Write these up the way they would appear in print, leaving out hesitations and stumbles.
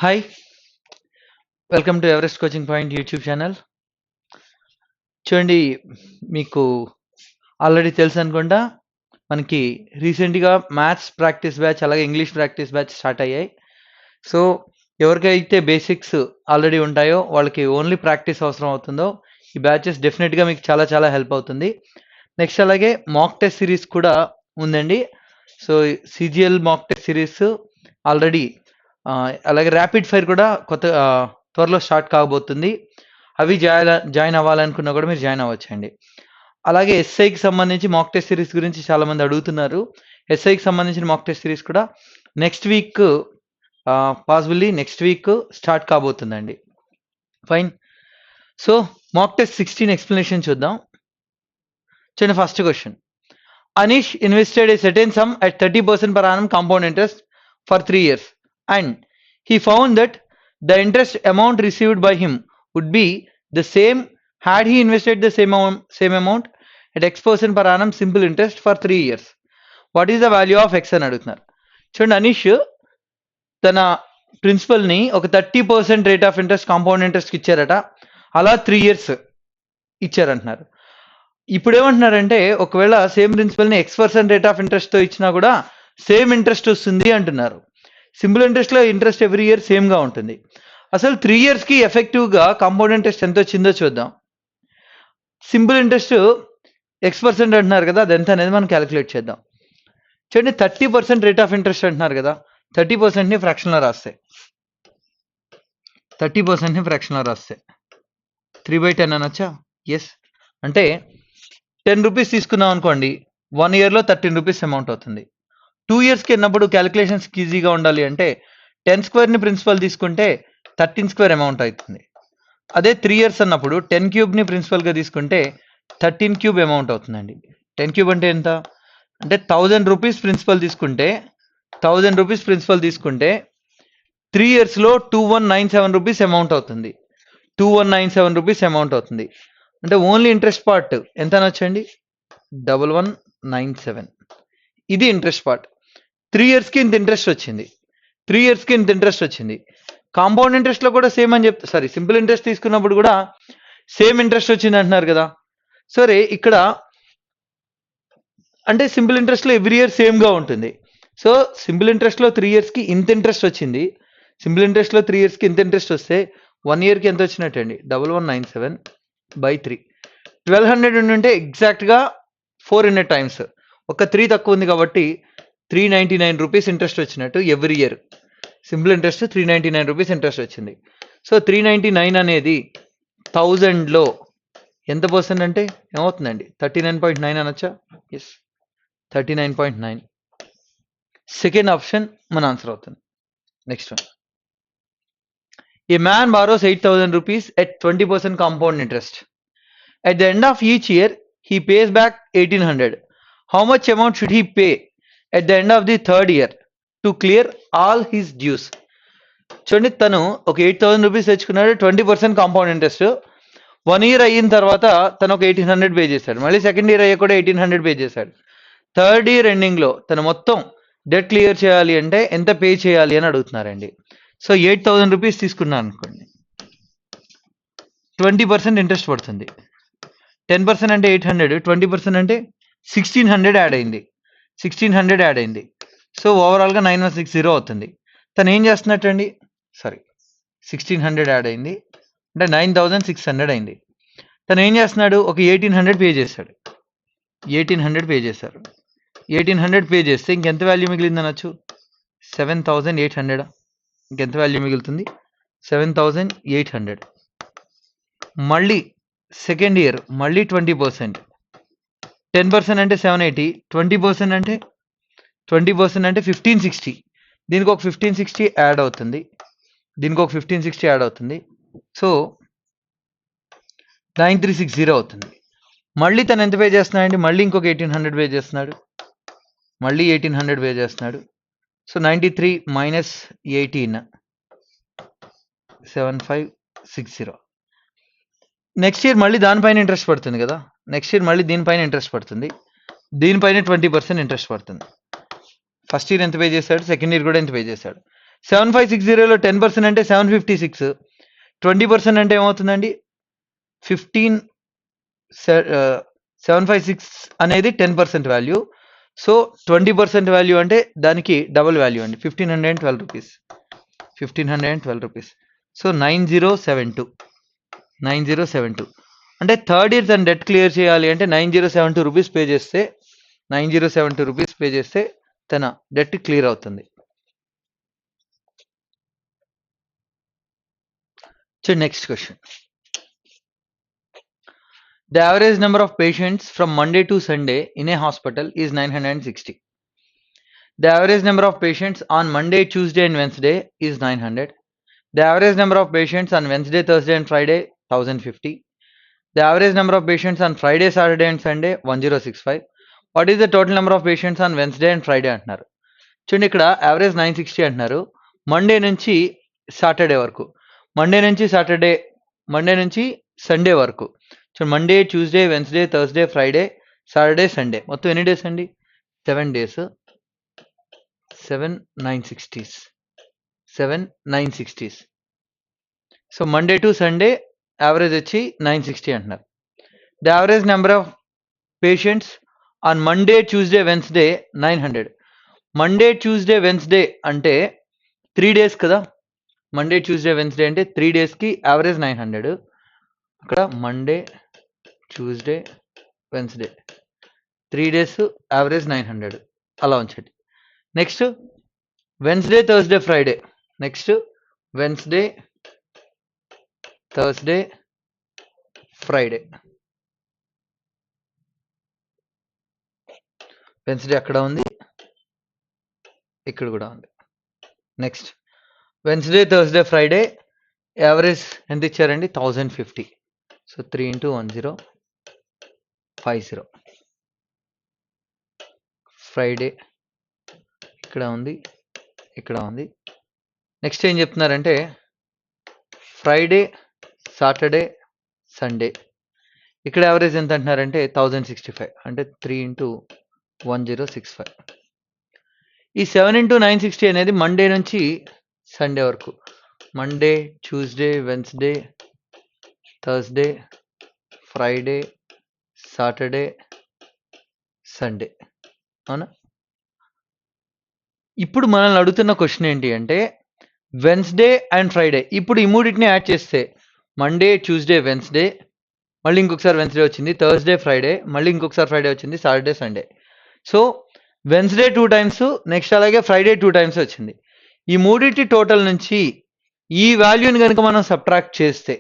Hi! Welcome to Everest coaching point YouTube channel. చూడండి, మీకు already తెలుసనుకుంటా. మనకి రీసెంట్‌గా మ్యాథ్స్ ప్రాక్టీస్ బ్యాచ్, అలాగే ఇంగ్లీష్ ప్రాక్టీస్ బ్యాచ్ స్టార్ట్ అయ్యాయి. సో, ఎవరికైతే బేసిక్స్ ఆల్రెడీ ఉంటాయో, వాళ్ళకి ఓన్లీ ప్రాక్టీస్ అవసరం అవుతుందో, ఈ బ్యాచెస్ డెఫినెట్‌గా మీకు చాలా చాలా హెల్ప్ అవుతుంది. నెక్స్ట్ అలాగే మాక్ టెస్ట్ సిరీస్ కూడా ఉందండి. సో, సీజీఎల్ మాక్ టెస్ట్ సిరీస్ ఆల్రెడీ అలాగే ర్యాపిడ్ ఫైర్ కూడా త్వరలో స్టార్ట్ కాబోతుంది. అవి జాయిన్ అవ్వాలనుకున్నా కూడా మీరు జాయిన్ అవ్వచ్చండి. అలాగే ఎస్ఐకి సంబంధించి మాక్ టెస్ట్ సిరీస్ గురించి చాలామంది అడుగుతున్నారు. ఎస్ఐకి సంబంధించిన మాక్ టెస్ట్ సిరీస్ కూడా next week possibly next week start కాబోతుందండి. Fine. So mock test 16 explanation చూద్దాం. చూడండి, first question. Anish invested a certain sum at 30% per annum compound interest for 3 years, and he found that the interest amount received by him would be the same had he invested the same amount at x% per annum simple interest for 3 years. What is the value of x అని అడుగుతున్నారు. చూడండి, అనీష్ తన ప్రిన్సిపల్ని ఒక 30% rate of interest compound ఇంట్రెస్ట్కి ఇచ్చారట. అలా 3 years ఇచ్చారంటున్నారు. ఇప్పుడు ఏమంటున్నారంటే, ఒకవేళ సేమ్ ప్రిన్సిపల్ని x% రేట్ ఆఫ్ ఇంట్రెస్ట్తో ఇచ్చినా కూడా సేమ్ ఇంట్రెస్ట్ వస్తుంది అంటున్నారు. సింపుల్ ఇంట్రెస్ట్లో ఇంట్రెస్ట్ ఎవ్రీ ఇయర్ సేమ్గా ఉంటుంది. అసలు 3 yearsకి ఎఫెక్టివ్గా కాంపౌండ్ ఇంట్రెస్ట్ ఎంత వచ్చిందో చూద్దాం. సింపుల్ ఇంట్రెస్ట్ x% అంటున్నారు కదా, అది ఎంత అనేది మనం క్యాలిక్యులేట్ చేద్దాం. చూడండి, 30% రేట్ ఆఫ్ ఇంట్రెస్ట్ అంటున్నారు కదా, 30%ని ఫ్రాక్షన్లో రాస్తే 30%ని ఫ్రాక్షన్లో రాస్తే 3/10 అనొచ్చా? ఎస్. అంటే 10 రూపీస్ తీసుకున్నాం అనుకోండి, 1 yearలో 13 రూపీస్ అమౌంట్ అవుతుంది. 2 yearsకి అన్నప్పుడు క్యాలిక్యులేషన్స్కి ఈజీగా ఉండాలి అంటే 10 స్క్వేర్ని ప్రిన్సిపల్ తీసుకుంటే 13 స్క్వేర్ అమౌంట్ అవుతుంది. అదే 3 years అన్నప్పుడు 10 క్యూబ్ని ప్రిన్సిపల్గా తీసుకుంటే 13 క్యూబ్ అమౌంట్ అవుతుందండి. 10 క్యూబ్ అంటే ఎంత అంటే 1000 రూపీస్ ప్రిన్సిపల్ తీసుకుంటే 3 yearsలో 2197 రూపీస్ అమౌంట్ అవుతుంది. 2197 రూపీస్ అమౌంట్ అవుతుంది. అంటే ఓన్లీ ఇంట్రెస్ట్ పార్ట్ ఎంత అనొచ్చండి? 1197. ఇది ఇంట్రెస్ట్ పార్ట్. 3 yearsకి ఇంత ఇంట్రెస్ట్ వచ్చింది. కాంపౌండ్ ఇంట్రెస్ట్లో కూడా సేమ్ అని సింపుల్ ఇంట్రెస్ట్ తీసుకున్నప్పుడు కూడా సేమ్ ఇంట్రెస్ట్ వచ్చింది అంటున్నారు కదా. సరే, ఇక్కడ అంటే సింపుల్ ఇంట్రెస్ట్లో ఎవ్రీ ఇయర్ సేమ్గా ఉంటుంది. సో సింపుల్ ఇంట్రెస్ట్లో 3 yearsకి ఇంత ఇంట్రెస్ట్ వచ్చింది. సింపుల్ ఇంట్రెస్ట్లో 3 yearsకి ఇంత ఇంట్రెస్ట్ వస్తే 1 yearకి ఎంత వచ్చినట్టండి? 1197/3. 1200 ఉంటే ఎగ్జాక్ట్గా 400 టైమ్స్. ఒక 3 తక్కువ ఉంది కాబట్టి 399 రూపీస్ ఇంట్రెస్ట్ వచ్చినట్టు every year. Simple interest 399 rupees interest వచ్చింది. సో 399 అనేది 1000లో ఎంత పర్సెంట్ అంటే ఏమవుతుందండి? 39.9 అనొచ్చా? ఎస్, 39.9. సెకండ్ ఆప్షన్ మన ఆన్సర్ అవుతుంది. Next one. A man borrows 8,000 rupees at 20% compound interest. At the end of each year, he pays back 1,800. How much amount should he pay at the end of the third year to clear all his dues? చూడండి, తను ఒక 8,000 rupees తెచ్చుకున్నాడు, 20% compound interest. 1 year అయిన తర్వాత తను ఒక 1,800 pay చేశాడు. మళ్ళీ సెకండ్ ఇయర్ అయ్యా కూడా 1,800 పే చేశాడు. థర్డ్ ఇయర్ ఎండింగ్లో తను మొత్తం డెట్ క్లియర్ చేయాలి అంటే ఎంత పే చేయాలి అని అడుగుతున్నారండి. సో 8,000 రూపీస్ తీసుకున్నాను అనుకోండి, 20% ఇంట్రెస్ట్ పడుతుంది. 10% అంటే 800, 20% అంటే 1,600 యాడ్ అయింది. 1,600 యాడ్ అయింది. సో ఓవరాల్గా 9,160 అవుతుంది. తను ఏం చేస్తున్నట్టండి? 1,600 యాడ్ అయింది అంటే 9,600 అయింది. తను ఏం చేస్తున్నాడు? ఒక 1,800 పే చేశాడు. 1,800 పే చేశారు. 1,800 పే చేస్తే ఇంకెంత వాల్యూ మిగిలింది అనొచ్చు? 7,800. ఇంకెంత వాల్యూ మిగులుతుంది? 7,800. మళ్ళీ సెకండ్ ఇయర్ మళ్ళీ 20%. 10% అంటే 780, 20% అంటే 1,560. దీనికి ఒక 1,560 యాడ్ అవుతుంది. సో 9,360 అవుతుంది. మళ్ళీ తను ఎంత పే చేస్తున్నాడండి? మళ్ళీ ఇంకొక 1,800 పే చేస్తున్నాడు. So 93 minus 18, 7,560. నెక్స్ట్ ఇయర్ మళ్ళీ దానిపైన ఇంట్రెస్ట్ పడుతుంది కదా. దీనిపైన 20% ఇంట్రెస్ట్ పడుతుంది. ఫస్ట్ ఇయర్ ఎంత పే చేశాడు? సెకండ్ ఇయర్ కూడా ఎంత పే చేశాడు? 7560లో 10% అంటే 756. 20% అంటే ఏమవుతుందండి? 15 756 అనేది 10% వాల్యూ. సో 20% వాల్యూ అంటే దానికి డబుల్ వాల్యూ అండి, 1512 రూపీస్. 1512 రూపీస్. సో 9072 అంటే థర్డ్ ఇయర్ తన డెట్ క్లియర్ చేయాలి అంటే 9072 రూపీస్ పే చేస్తే 9072 రూపీస్ పే చేస్తే తన డెట్ క్లియర్ అవుతుంది. So next question. The average number of patients from Monday to Sunday in a hospital is 960. The average number of patients on Monday, Tuesday and Wednesday is 900. The average number of patients on Wednesday, Thursday and Friday 1050. The average number of patients on Friday, Saturday and Sunday 1065. What is the total number of patients on Wednesday and Friday అంటున్నారు. చూడండి, ఇక్కడ average 960 అంటున్నారు Monday నుంచి Saturday వరకు. Monday నుంచి Sunday వరకు. చూడండి, Monday, Tuesday, Wednesday, Thursday, Friday, Saturday, Sunday, మొత్తం ఎన్ని డేస్ అండి? 7 days. 7 960s. So Monday to Sunday average వచ్చి 960 అంటున్నారు. The average number of patients on Monday, Tuesday, Wednesday 900. Monday, Tuesday, Wednesday అంటే 3 డేస్ కదా. మండే, ట్యూస్డే, వెన్స్డే అంటే 3 డేస్కి average 900. అక్కడ Monday, Tuesday, Wednesday 3 days average 900 అలా ఉంచండి. Next Wednesday, Thursday, Friday. Next Wednesday, Thursday, Friday. Wednesday అక్కడ ఉంది, ఇక్కడ కూడా ఉంది. Next Wednesday, Thursday, Friday average ఎంత ఇచ్చారండి? 1050. So 3 into 1050. ఫ్రైడే ఇక్కడ ఉంది, ఇక్కడ ఉంది. నెక్స్ట్ ఏం చెప్తున్నారంటే ఫ్రైడే, సాటర్డే, సండే ఇక్కడ యావరేజ్ ఎంత అంటున్నారంటే 1065. అంటే 3 into 1065. ఈ 7 into 960 అనేది మండే నుంచి సండే వరకు. Monday, Tuesday, Wednesday, Thursday, Friday, Saturday, Sunday. అవునా? ఇప్పుడు మనల్ని అడుగుతున్న క్వశ్చన్ ఏంటి అంటే వెన్స్డే అండ్ ఫ్రైడే, ఇప్పుడు ఈ మూడింటిని యాడ్ చేస్తే మండే, ట్యూస్డే, వెన్స్డే, మళ్ళీ ఇంకొకసారి వెన్స్డే వచ్చింది, థర్స్డే, ఫ్రైడే, మళ్ళీ ఇంకొకసారి ఫ్రైడే వచ్చింది, Saturday, Sunday. So Wednesday 2 times, next అలాగే ఫ్రైడే 2 times వచ్చింది. ఈ మూడింటి టోటల్ నుంచి ఈ వాల్యూని కనుక మనం సబ్ట్రాక్ట్ చేస్తే,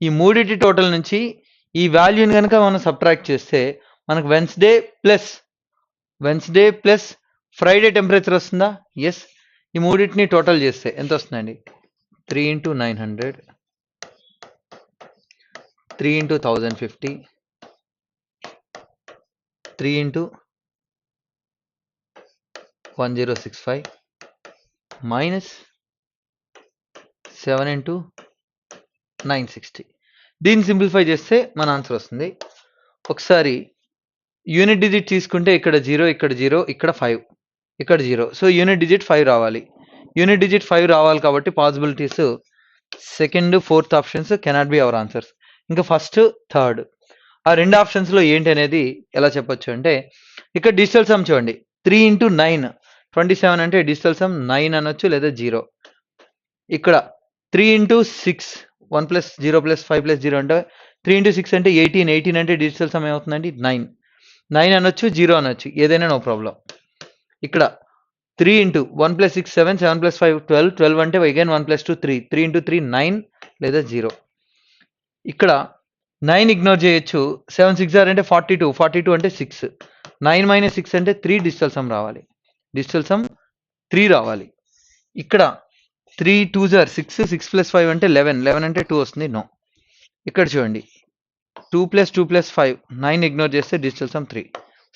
ఈ మూడింటి టోటల్ నుంచి ఈ వాల్యూని కనుక మనం సబ్ట్రాక్ట్ చేస్తే మనకు వెన్స్డే ప్లస్ ఫ్రైడే టెంపరేచర్ వస్తుందా? ఎస్. ఈ మూడింటిని టోటల్ చేస్తే ఎంత వస్తుందండి? 3 into 900, 3 into 1050, 3 into 1065 minus 7 into 960. దీన్ని సింప్లిఫై చేస్తే మన ఆన్సర్ వస్తుంది. ఒకసారి యూనిట్ డిజిట్ తీసుకుంటే ఇక్కడ 0, ఇక్కడ 0, ఇక్కడ 5, ఇక్కడ 0. సో యూనిట్ డిజిట్ 5 రావాలి. యూనిట్ డిజిట్ 5 రావాలి కాబట్టి possibilities second, fourth options cannot be hour answers. ఇంకా ఫస్ట్, థర్డ్ ఆ రెండు ఆప్షన్స్లో ఏంటి అనేది ఎలా చెప్పొచ్చు అంటే ఇక్కడ డిజిటల్ సమ్ చూడండి. 3 into 9 27 అంటే డిజిటల్ సమ్ 9 అనొచ్చు లేదా 0. ఇక్కడ 3 into 6 1 plus 0 plus 5 plus 0 అంటే 3 into 6 అంటే 18 అంటే డిజిటల్ సమ్ ఏమవుతుందండి? 9 అనొచ్చు, 0 అనొచ్చు, ఏదైనా నో ప్రాబ్లం. ఇక్కడ 3 into 1 plus 6 7, 7 plus 5 12 అంటే అగైన్ 1 plus 2 3, 3 into 3 9 లేదా 0. ఇక్కడ 9 ఇగ్నోర్ చేయొచ్చు. 7 6 అంటే 42 అంటే 6. 9 minus 6 అంటే 3 డిజిటల్ సమ్ రావాలి. డిజిటల్ సమ్ 3 రావాలి. ఇక్కడ 3 2s are 6, 6 plus 5 అంటే 11 అంటే 2 వస్తుంది, నో. ఇక్కడ చూడండి 2 plus 2 plus 5 9 ఇగ్నోర్ చేస్తే digital sum 3.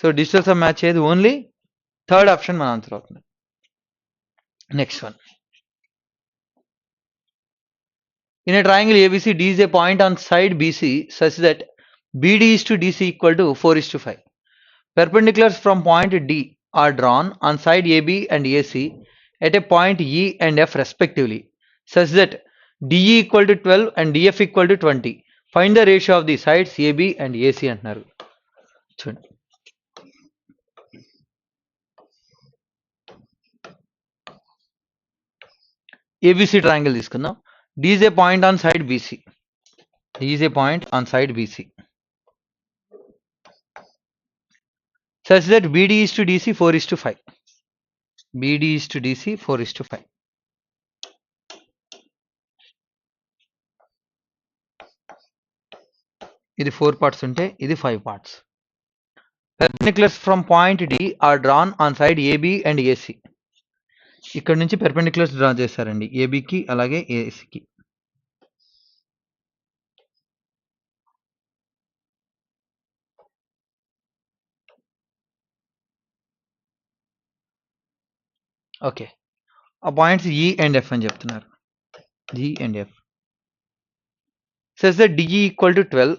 So digital sum match అయ్యేది ఓన్లీ థర్డ్ ఆప్షన్ మన ఆన్సర్ అవుతుంది. Next one. In a triangle ABC, D is a point on side BC such that BD is to DC equal to 4:5. Perpendiculars from point D are drawn on side AB and AC at a point E and F respectively, such that DE equal to 12 and DF equal to 20. Find the ratio of the sides AB and AC అంటున్నారు. చూడండి, ABC triangle తీసుకుందాం. D is a point on side BC. D is a point on side BC. Such that BD is to DC 4 is to 5. BD is to DC 4 is to 5. ఇది 4 parts ఉంటే ఇది 5 parts. Perpendiculars from point D are drawn on side AB and AC. ఇక్కడ నుంచి perpendiculars draw చేశారండి ఏబికి అలాగే ఏసీకి. Okay, ఆ points ఈ అండ్ ఎఫ్ అని చెప్తున్నారు. G and F. Such that DE equal to 12,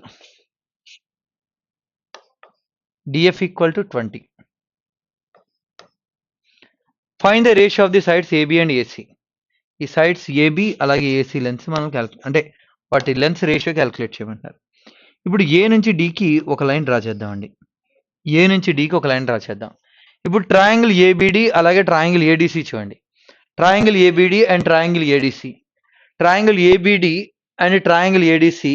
DF equal to 20. Find the ratio of the sides AB and AC. ఈ సైడ్స్ ఏబి అలాగే ఏసీ లెన్స్ మనం అంటే వాటి లెన్స్ రేషియో క్యాలిక్యులేట్ చేయమంటారు. ఇప్పుడు ఏ నుంచి డికి ఒక లైన్ డ్రా చేద్దామండి. ఏ నుంచి డికి ఒక లైన్ డ్రా చేద్దాం. ఇప్పుడు ట్రయాంగిల్ ఏబిడి అలాగే ట్రయాంగిల్ ఏడిసి చూడండి. Triangle ABD and triangle ADC. Triangle ABD and triangle ADC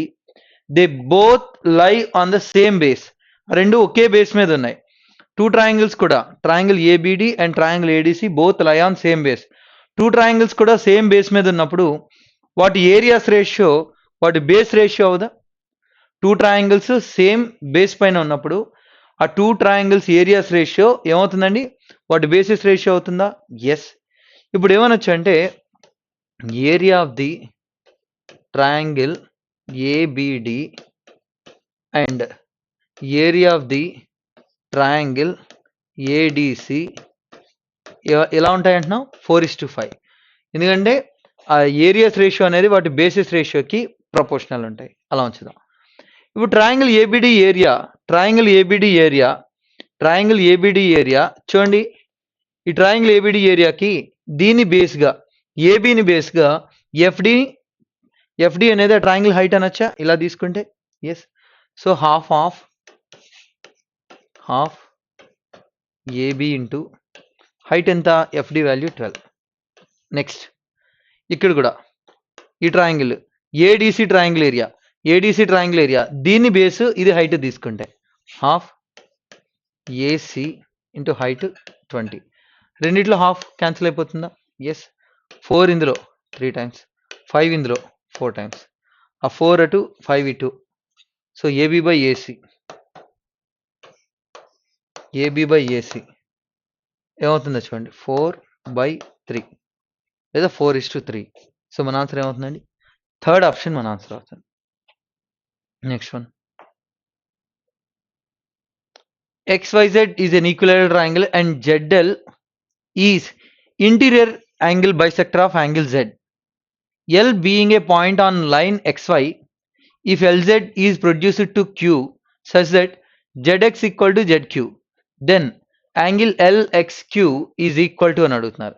they both lie on the same base. రెండు ఒకే బేస్ మీద ఉన్నాయి. టూ ట్రయాంగిల్స్ కూడా triangle ABD and triangle ADC both lie on same base. Two triangles కూడా same base మీద ఉన్నప్పుడు వాటి ఏరియాస్ రేషియో వాటి బేస్ రేషియో అవుదా? టూ ట్రయాంగిల్స్ సేమ్ బేస్ పైన ఉన్నప్పుడు ఆ టూ ట్రయాంగిల్స్ ఏరియాస్ రేషియో ఏమవుతుందండి? వాటి బేసిస్ రేషియో అవుతుందా? ఎస్. ఇప్పుడు ఏమనొచ్చు అంటే area of the triangle ABD and area of the triangle ADC ఎలా ఉంటాయి అంటున్నాం? 4:5. ఎందుకంటే ఆ ఏరియాస్ రేషియో అనేది వాటి బేసిస్ రేషియోకి ప్రపోర్షనల్ ఉంటాయి. అలా ఉంచుదాం. ఇప్పుడు ట్రయాంగిల్ ఏబిడి ఏరియా చూడండి. ఈ ట్రయాంగిల్ ఏబిడి ఏరియాకి దీని బేస్గా ఏబిని బేస్గా ఎఫ్డి అనేది ట్రయాంగిల్ హైట్ అనొచ్చా ఇలా తీసుకుంటే? Yes. So half AB into height ఎంత? FD value 12. నెక్స్ట్ ఇక్కడ కూడా ఈ ట్రయాంగిల్ ఏడిసి ట్రయాంగిల్ ఏరియా దీని బేస్ ఇది హైట్ తీసుకుంటే హాఫ్ ఏసి ఇంటూ హైట్ 20. రెండిట్లో హాఫ్ క్యాన్సిల్ అయిపోతుందా? ఎస్. 4 ఇందులో 3 times, 5 ఇందులో 4 times. ఆ 4 అటు 5 ఇటు. సో ఏబి బై ఏసి ఏమవుతుందో చూడండి. 4/3 లేదా 4:3. సో మన ఆన్సర్ ఏమవుతుందండి? థర్డ్ ఆప్షన్ మన ఆన్సర్ అవుతుంది. Next one, XYZ is an equilateral triangle and ZL is interior angle bisector of angle Z. L being a point on line XY, if LZ is produced to Q such that ZX equal to ZQ, then angle LXQ is equal to అని అడుగుతున్నారు.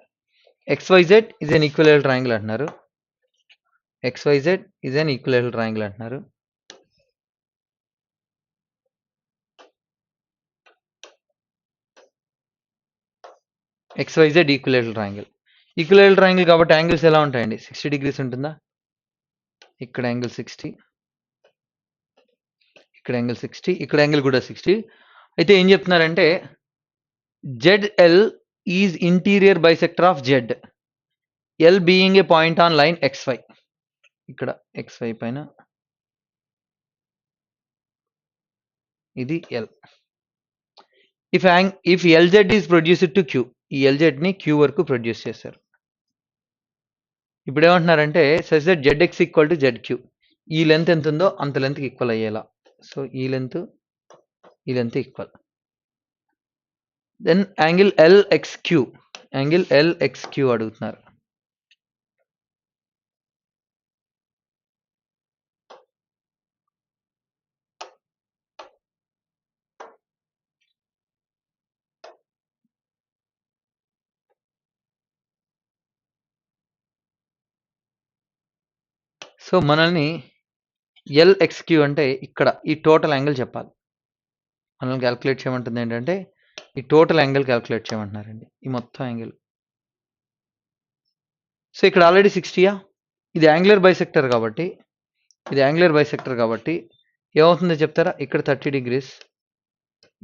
XYZ is an equilateral triangle అంటున్నారు. XYZ is an equilateral triangle అంటున్నారు. XYZ equilateral triangle కాబట్టి angles ఎలా ఉంటాయండి? 60 degrees ఉంటుందా? ఇక్కడ angle 60, ఇక్కడ యాంగిల్ 60, ఇక్కడ యాంగిల్ కూడా 60. అయితే ఏం చెప్తున్నారంటే ZL is interior bisector of Z, L being a point on line XY. ఇక్కడ XY పైన ఇది L. If LZ is produced to Q, ఈ LZ ని Q వరకు ప్రొడ్యూస్ చేశారు. ఇప్పుడు ఏమంటున్నారంటే such that ZX equal to ZQ, ఈ లెంత్ ఎంత ఉందో అంత లెంత్కి ఈక్వల్ అయ్యేలా. సో ఈ length equal. Then angle LXQ అడుగుతున్నారు. సో మనల్ని ఎల్ఎక్స్క్యూ అంటే ఇక్కడ ఈ టోటల్ యాంగిల్ చెప్పాలి. మనల్ని క్యాలిక్యులేట్ చేయమంటుంది ఏంటంటే ఈ టోటల్ యాంగిల్ క్యాలిక్యులేట్ చేయమంటున్నారండి, ఈ మొత్తం యాంగిల్. సో ఇక్కడ ఆల్రెడీ 60యా, ఇది యాంగులర్ బైసెక్టర్ కాబట్టి, ఏమవుతుందో చెప్తారా? ఇక్కడ 30 degrees,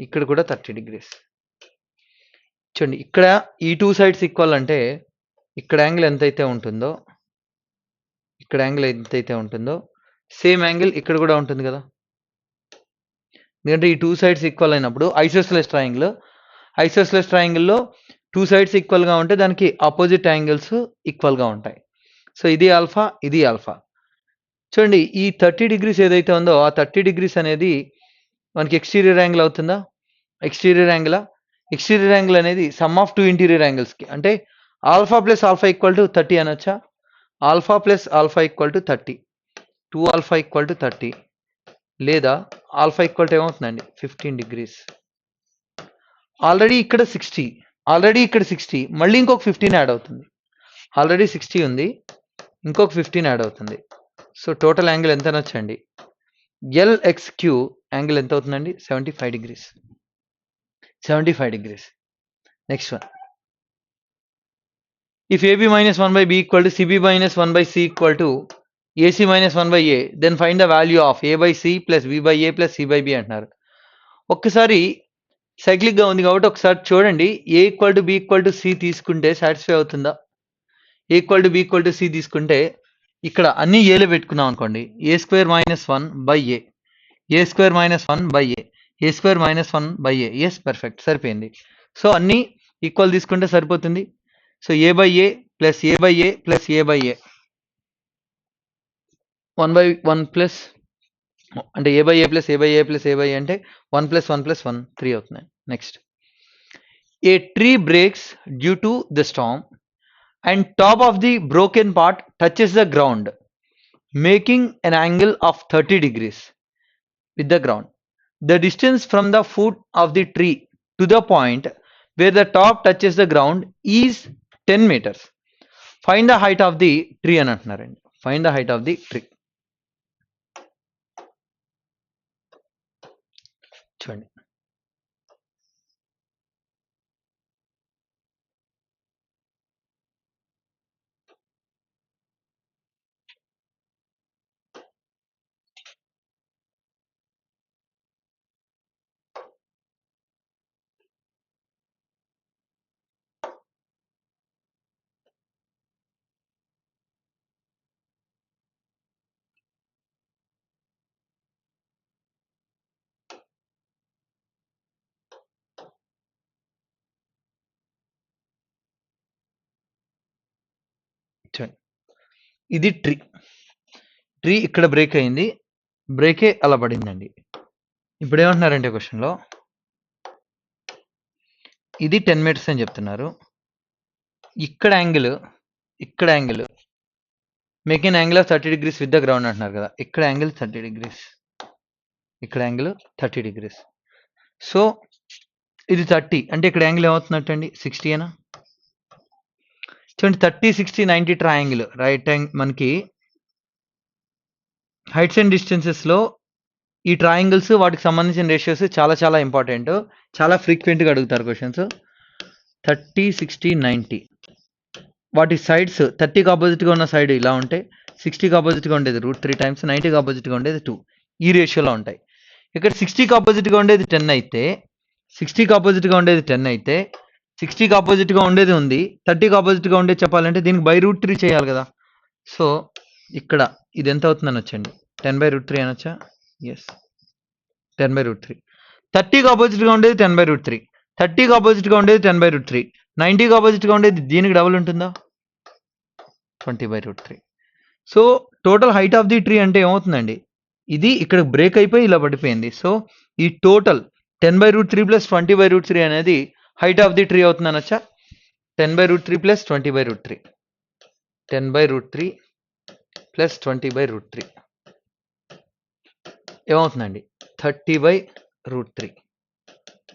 ఇక్కడ కూడా 30 degrees. చూడండి, ఇక్కడ ఈ 2 sides ఈక్వల్ అంటే ఇక్కడ యాంగిల్ ఎంతైతే ఉంటుందో, సేమ్ యాంగిల్ ఇక్కడ కూడా ఉంటుంది కదా. ఎందుకంటే ఈ 2 sides ఈక్వల్ అయినప్పుడు ఐసోస్సెలస్ ట్రయాంగిల్లో 2 sides ఈక్వల్గా ఉంటే దానికి ఆపోజిట్ యాంగిల్స్ ఈక్వల్గా ఉంటాయి. సో ఇది ఆల్ఫా, ఇది ఆల్ఫా. చూడండి, ఈ 30 degrees ఏదైతే ఉందో ఆ 30 degrees అనేది మనకి ఎక్స్టీరియర్ యాంగిల్ అవుతుందా? ఎక్స్టీరియర్ యాంగిల్ అనేది సమ్ ఆఫ్ 2 ఇంటీరియర్ యాంగిల్స్కి, అంటే alpha plus alpha equal to 30 అనొచ్చా? Alpha plus alpha equal to 30, 2 alpha equal to 30, లేదా ఆల్ఫా ఈక్వల్ టు ఏమవుతుందండి 15 degrees. ఆల్రెడీ ఇక్కడ 60, మళ్ళీ ఇంకొక 15 యాడ్ అవుతుంది. ఆల్రెడీ 60 ఉంది, ఇంకొక 15 యాడ్ అవుతుంది. సో టోటల్ యాంగిల్ ఎంత అనొచ్చండి? ఎల్ఎక్స్క్యూ యాంగిల్ ఎంత అవుతుందండి? 75 degrees. Next one, if AB minus 1 by B equal to CB minus 1 by C equal to AC minus 1 by A, then find the value of A by C plus B by A plus C by B అంటున్నారు. ఒక్కసారి సైక్లిక్గా ఉంది కాబట్టి ఒకసారి చూడండి, A equal to B equal to C తీసుకుంటే satisfy అవుతుందా? A equal to B equal to C తీసుకుంటే ఇక్కడ అన్ని ఏలో పెట్టుకున్నాం అనుకోండి, A² - 1 by A, A² - 1 by A, A² - 1 by A. Yes, perfect, సరిపోయింది. సో అన్నీ ఈక్వల్ తీసుకుంటే సరిపోతుంది. So A by A plus A by A plus A by A, 1 by 1 plus అంటే A by A plus A by A plus A by A అంటే 1 plus 1 plus 1, 3 అవుతున్నాయి. Next, a tree breaks due to the storm and top of the broken part touches the ground, making an angle of 30 degrees with the ground. The distance from the foot of the tree to the point where the top touches the ground is 10 meters. Find the height of the tree అని అంటున్నారండి. Find the height of the tree. చూడండి, ఇది tree ఇక్కడ break అయింది, బ్రేకే అలా పడిందండి. ఇప్పుడు ఏమంటున్నారంటే క్వశ్చన్లో ఇది 10 meters అని చెప్తున్నారు. ఇక్కడ angle making angle of 30 degrees with the ground అంటున్నారు కదా. ఇక్కడ యాంగిల్ 30 degrees. సో ఇది 30 అంటే ఇక్కడ యాంగిల్ ఏమవుతున్నట్టు అండి? 60 అనా? చూడండి, 30, 60, 90 ట్రయాంగిల్ రైట్ మనకి హైట్స్ అండ్ డిస్టెన్సెస్లో ఈ ట్రయాంగిల్స్ వాటికి సంబంధించిన రేషియోస్ చాలా చాలా ఇంపార్టెంట్, చాలా ఫ్రీక్వెంట్గా అడుగుతారు క్వశ్చన్స్. 30, 60, 90 వాటి సైడ్స్ 30కి ఆపోజిట్గా ఉన్న సైడ్ ఇలా ఉంటే 60కి ఆపోజిట్గా ఉండేది √3 times, 90కి ఆపోజిట్గా ఉండేది 2, ఈ రేషియోలో ఉంటాయి. ఇక్కడ 60కి ఆపోజిట్గా ఉండేది 10 అయితే 60కి ఆపోజిట్గా ఉండేది ఉంది, 30కి ఆపోజిట్గా ఉండేది చెప్పాలంటే దీనికి √3 చేయాలి కదా. సో ఇక్కడ ఇది ఎంత అవుతుందని వచ్చండి? 10/√3 అనొచ్చా? ఎస్, 10/√3. 30కి ఆపోజిట్గా ఉండేది 10/√3, 30కి ఆపోజిట్గా ఉండేది 10/√3, 90కి ఆపోజిట్గా ఉండేది దీనికి డబుల్ ఉంటుందా? 20/√3. So total height of the tree అంటే ఏమవుతుందండి? ఇది ఇక్కడ బ్రేక్ అయిపోయి ఇలా పడిపోయింది. సో ఈ టోటల్ 10/√3 ప్లస్ 20/√3 అనేది హైట్ ఆఫ్ ది ట్రీ అవుతుంది అనొచ్చా? 10/√3 ప్లస్ 20/√3, 10/√3 ప్లస్ 20/√3 ఏమవుతుందండి? 30/√3.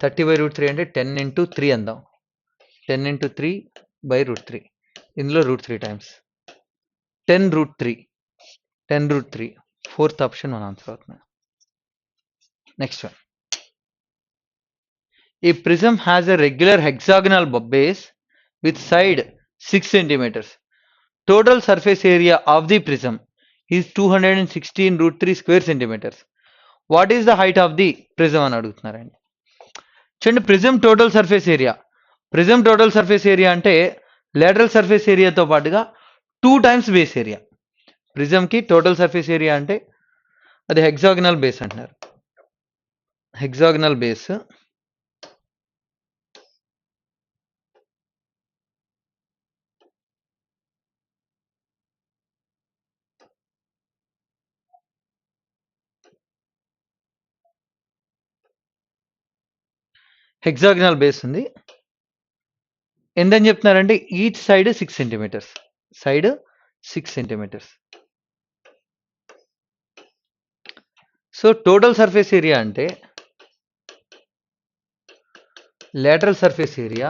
30/√3 అంటే 10 into 3 అందాం, 10 into 3/√3, ఇందులో √3 times 10√3 10√3. Fourth option మన ఆన్సర్ అవుతుంది. Next one. A prism has a regular hexagonal base with side 6 centimeters. Total surface area of the prism is 216√3 square centimeters. What is the height of the prism అని అడుగుతున్నారండి. చూడండి, prism total surface area. Prism total surface area అంటే lateral surface ఏరియాతో పాటుగా 2 times base area. ప్రిజంకి total surface area అంటే అది hexagonal base అంటున్నారు. హెక్సాగనల్ బేస్ హెక్సాగనల్ బేస్ ఉంది. ఎంతని చెప్తున్నారంటే each side 6 centimetres. Side 6 centimetres. So total surface area అంటే lateral surface area